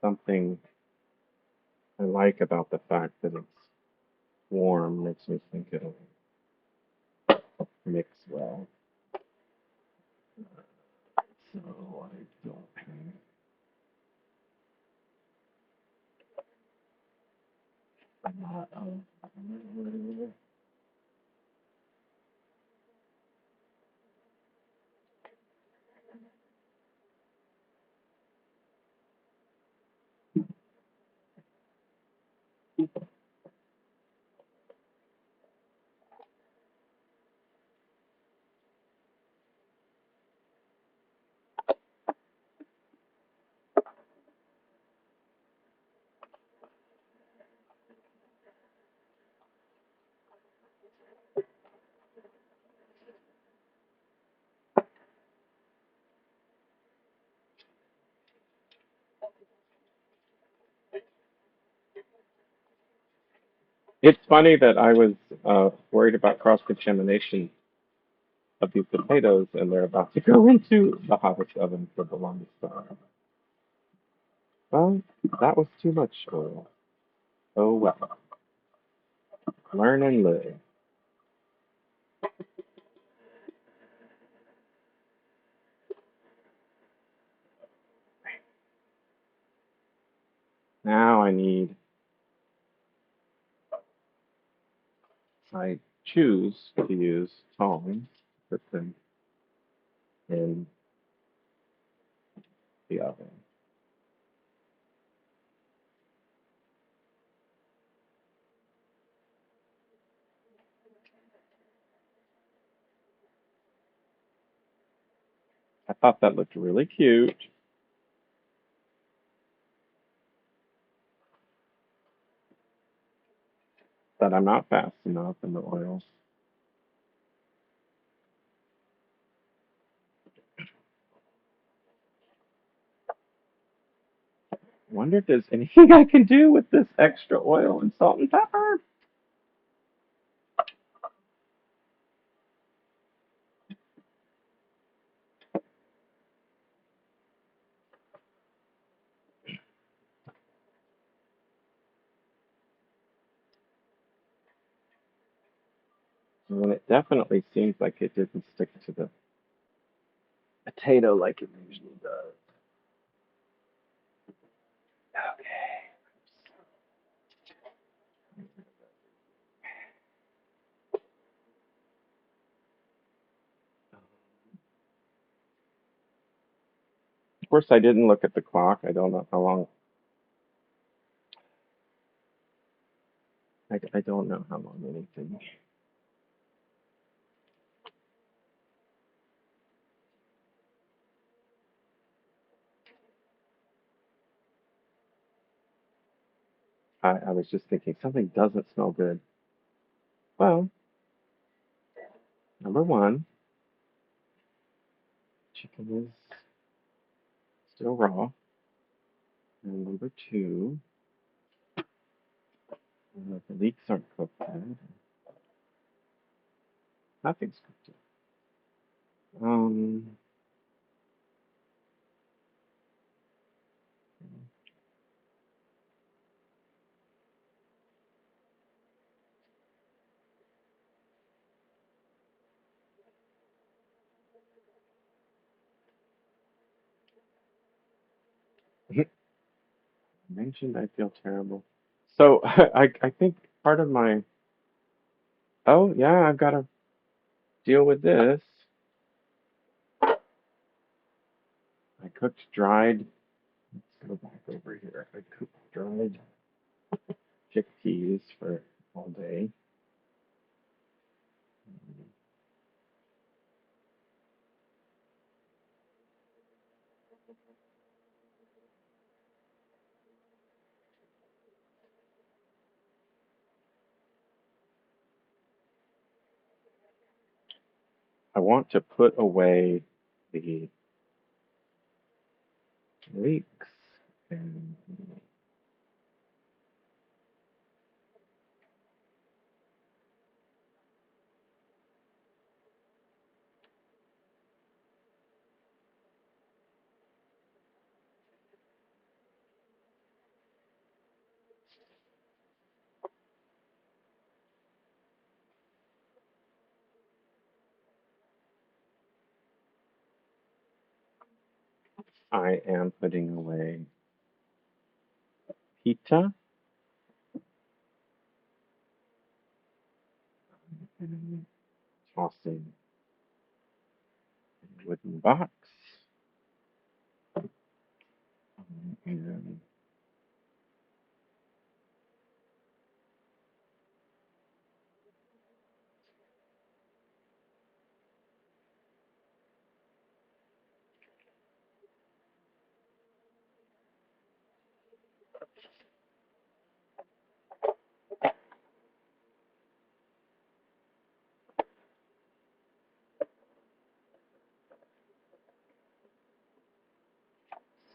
Something I like about the fact that it's warm makes me think it'll mix well. So I don't have a lot of. It's funny that I was worried about cross contamination of these potatoes, and they're about to go into the hottest oven for the longest time. Well, that was too much oil. Oh well, learn and live. Now I choose to use tongs to put them in the oven. I thought that looked really cute, but I'm not fast enough in the oil. Wonder if there's anything I can do with this extra oil and salt and pepper. I mean, it definitely seems like it didn't stick to the potato like it usually does. Okay. Of course, I didn't look at the clock. I don't know how long. I don't know how long anything. I was just thinking something doesn't smell good. Well, number one, chicken is still raw. And number two, the leeks aren't cooked yet. Nothing's cooked yet. Um, mentioned I feel terrible. So I think part of my oh yeah, I've got to deal with this. I cooked dried. Let's go back over here. I cooked dried chickpeas for all day. I want to put away the leeks and I am putting away pita and tossing in a wooden box and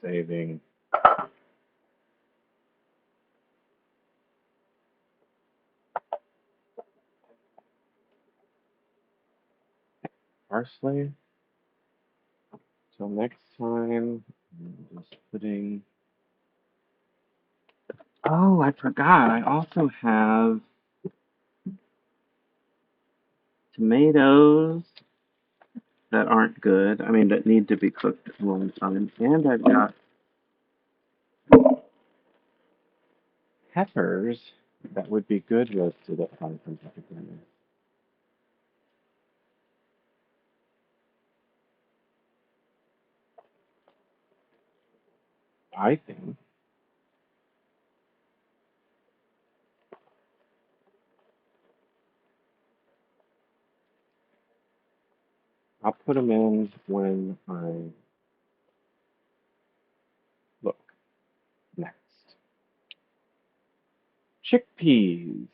saving parsley. Till next time, I'm just putting. Oh, I forgot. I also have tomatoes that aren't good. I mean, that need to be cooked a long time. And I've got peppers that would be good roasted at 500 degrees. I think I'll put them in when I look next. Chickpeas.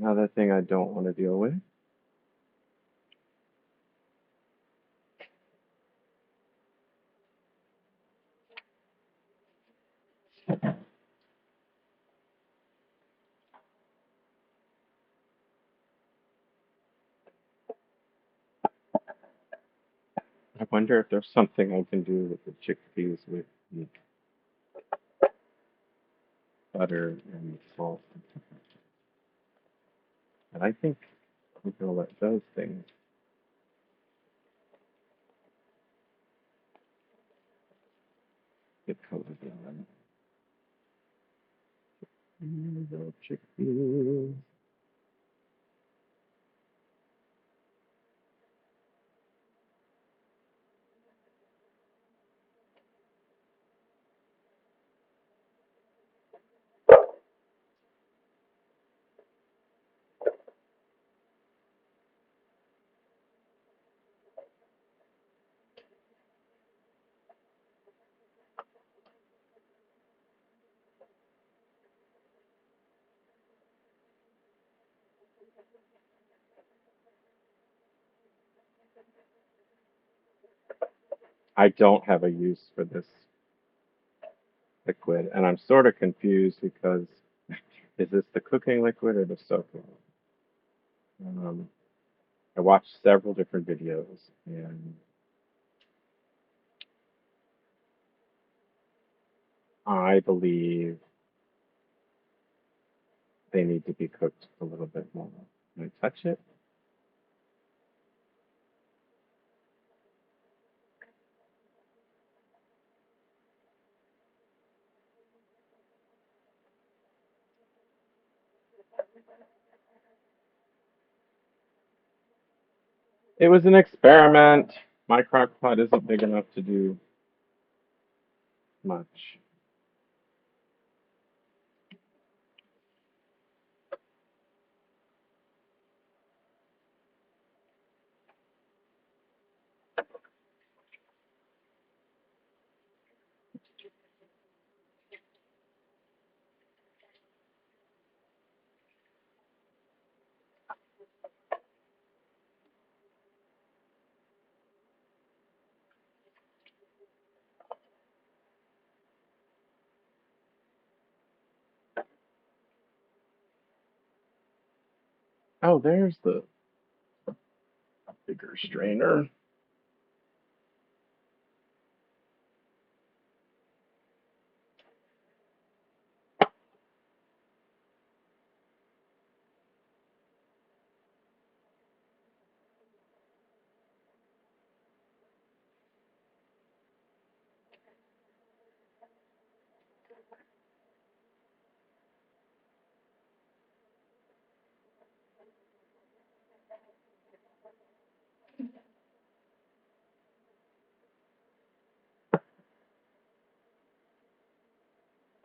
Another thing I don't want to deal with. I wonder if there's something I can do with the chickpeas with the butter and salt. And I think until it does things. Get colors in. Little chickpeas. I don't have a use for this liquid, and I'm sort of confused because is this the cooking liquid or the soaking? Um, I watched several different videos, and I believe they need to be cooked a little bit more. Can I touch it? It was an experiment. My crock pot isn't big enough to do much. Oh, there's the bigger strainer.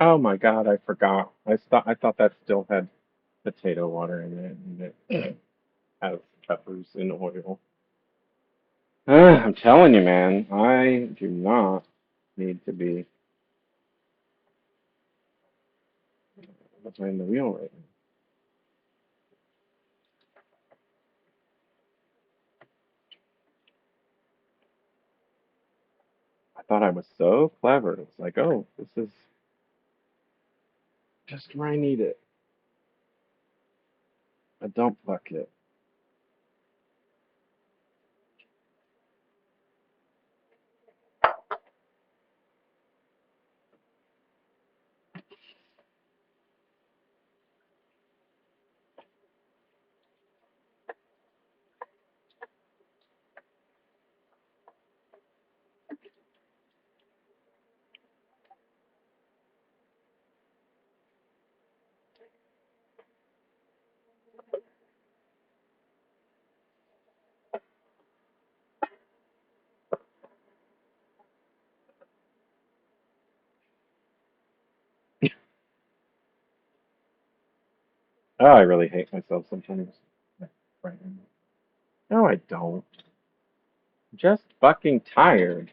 Oh my God, I forgot. I thought that still had potato water in it, and it has peppers in oil. I'm telling you, man, I do not need to be behind the wheel right now. I thought I was so clever. It's like, oh, this is just where I need it. A dump bucket. Oh, I really hate myself sometimes. Right. No, I don't. Just fucking tired.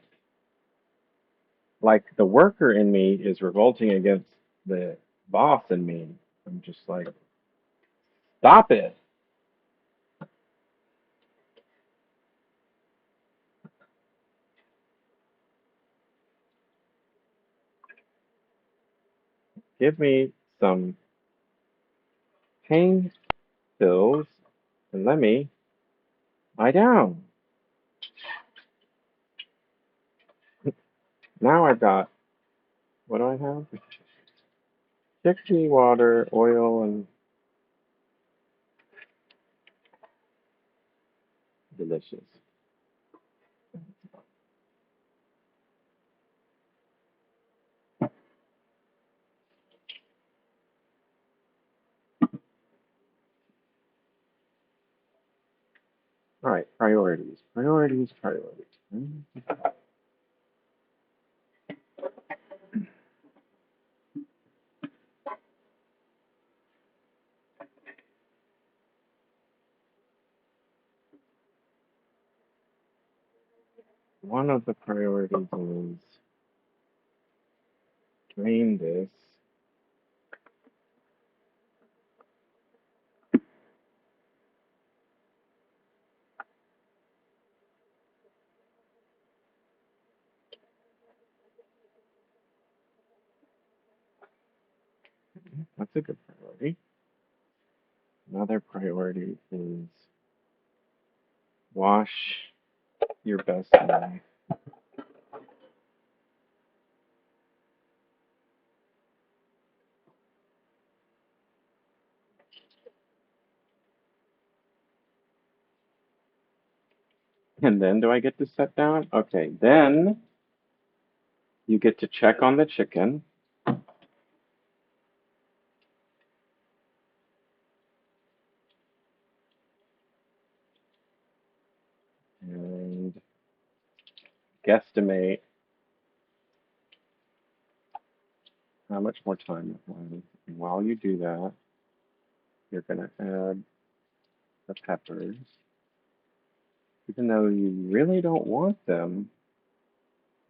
Like the worker in me is revolting against the boss in me. I'm just like, stop it. Give me some pain pills and let me lie down. Now I've got, what do I have? Chickpea water, oil, and delicious. All right, priorities, priorities, priorities. One of the priorities is drain this. That's a good priority. Another priority is wash your best knife. And then do I get to sit down? Okay, then you get to check on the chicken and guesstimate how much more time it has. And while you do that, you're going to add the peppers. Even though you really don't want them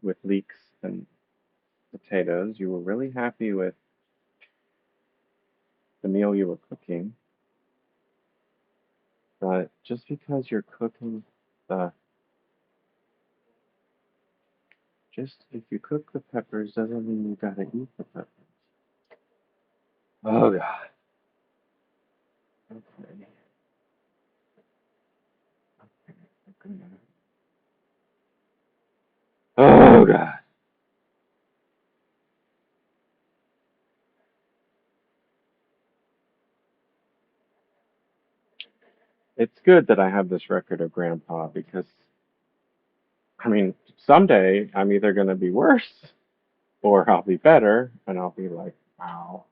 with leeks and potatoes, you were really happy with the meal you were cooking. But just because you're cooking the, just if you cook the peppers doesn't mean you gotta eat the peppers. Oh God. Okay. Oh God. It's good that I have this record of Grandpa because, I mean, someday I'm either gonna be worse or I'll be better, and I'll be like, wow,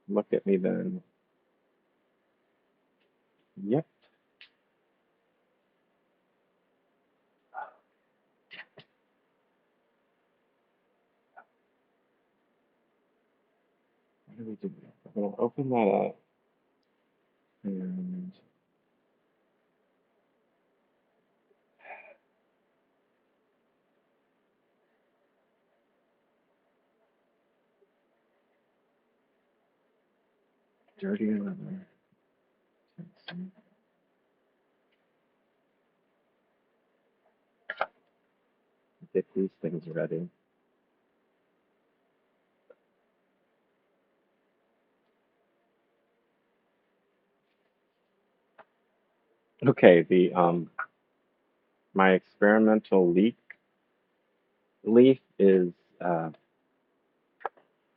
look at me then. Yep. What do we do? I'm gonna open that up and dirty another. Get these things ready. Okay, the my experimental leaf is uh,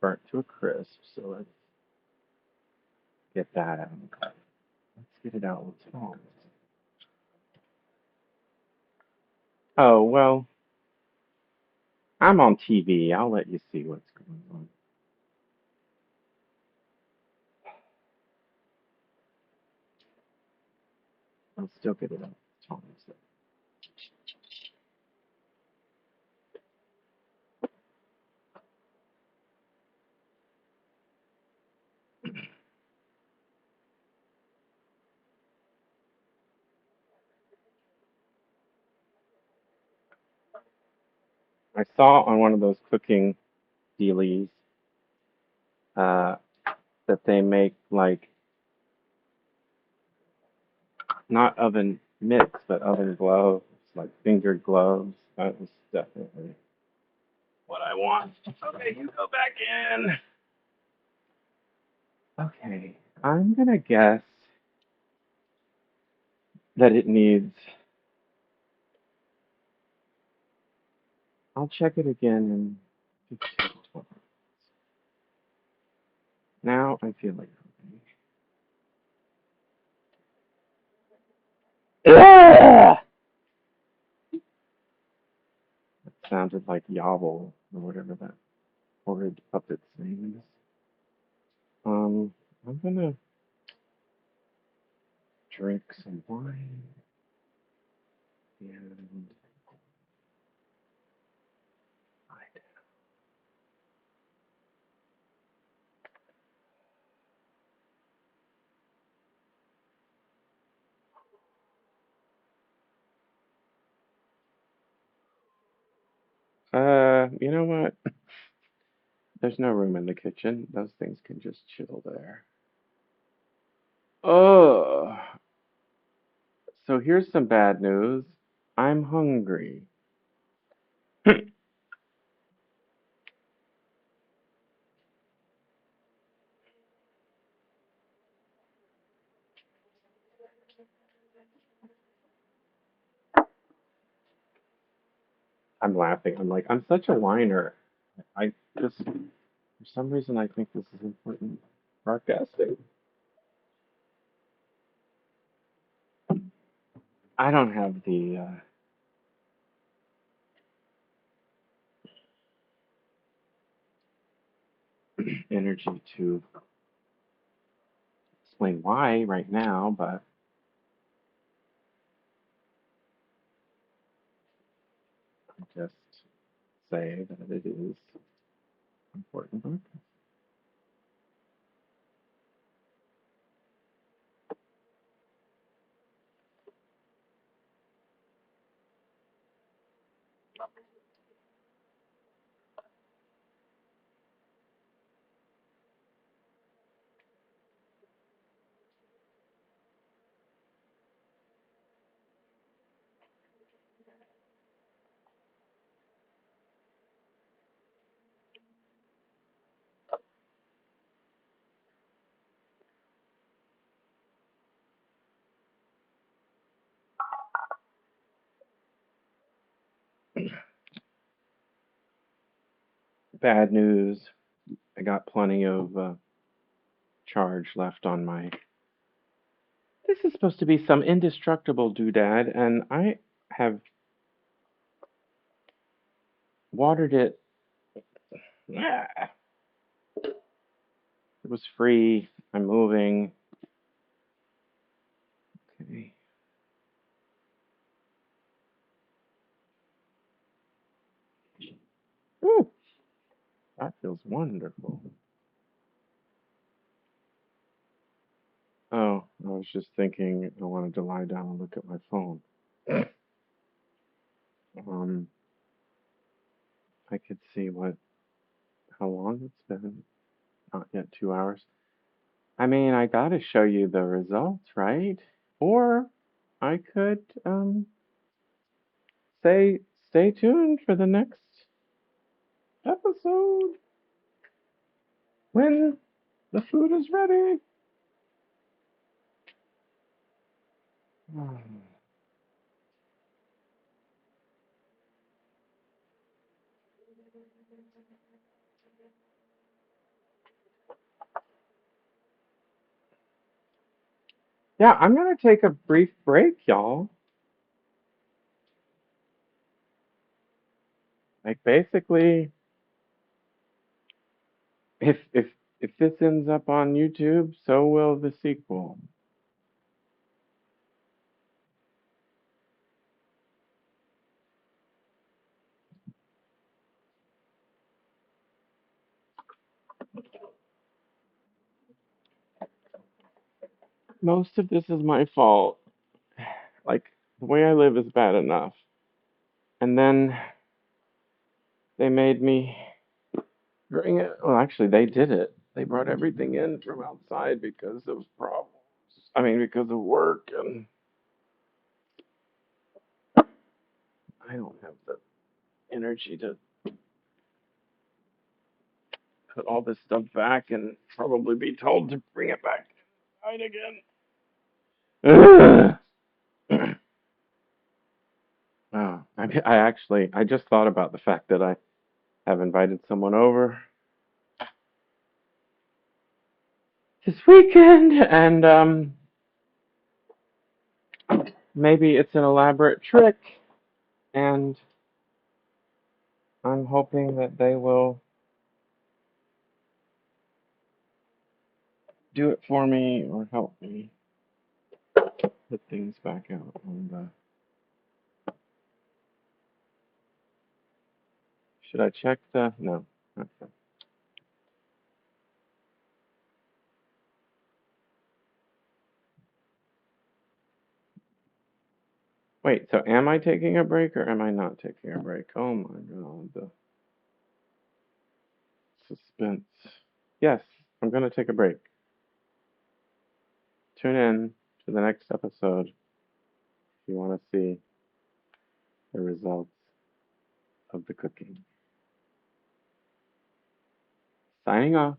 burnt to a crisp, so let's get that out. Let's get it out with tongs. Oh well, I'm on TV. I'll let you see what's going on. I'll still get it out with tongs. I saw on one of those cooking dealies uh, that they make like not oven mitts, but oven gloves, like fingered gloves. That was definitely what I want. Okay, you go back in. Okay, I'm gonna guess that it needs. I'll check it again in 15, 20. Now I feel like cooking. Ugh! sounded like Yovel or whatever that horrid puppet's name is. Um, I'm gonna drink some wine and you know what? There's no room in the kitchen. Those things can just chill there. Oh, so here's some bad news. I'm hungry. I'm laughing. I'm like, I'm such a whiner. I just, for some reason, I think this is important broadcasting. I don't have the energy to explain why right now, but I just say that it is important. Bad news. I got plenty of charge left on my. This is supposed to be some indestructible doodad, and I have watered it. Ah, it was free. I'm moving. Okay. Ooh, that feels wonderful. Oh, I was just thinking I wanted to lie down and look at my phone. Um, I could see how long it's been. Not yet 2 hours. I mean, I gotta show you the results, right? Or I could say stay tuned for the next episode when the food is ready. Yeah, I'm gonna take a brief break, y'all. Like basically, if this ends up on YouTube, so will the sequel. Most of this is my fault. Like the way I live is bad enough. And then they made me bring it. Well, actually, they did it. They brought everything in from outside because of problems. I mean, because of work, and I don't have the energy to put all this stuff back and probably be told to bring it back inside again. Oh, I just thought about the fact that I have invited someone over this weekend, and maybe it's an elaborate trick, and I'm hoping that they will do it for me or help me put things back out on the. Should I check the? No. Okay. Wait, so am I taking a break or am I not taking a break? Oh my god, the suspense. Yes, I'm going to take a break. Tune in to the next episode if you want to see the results of the cooking. Signing off.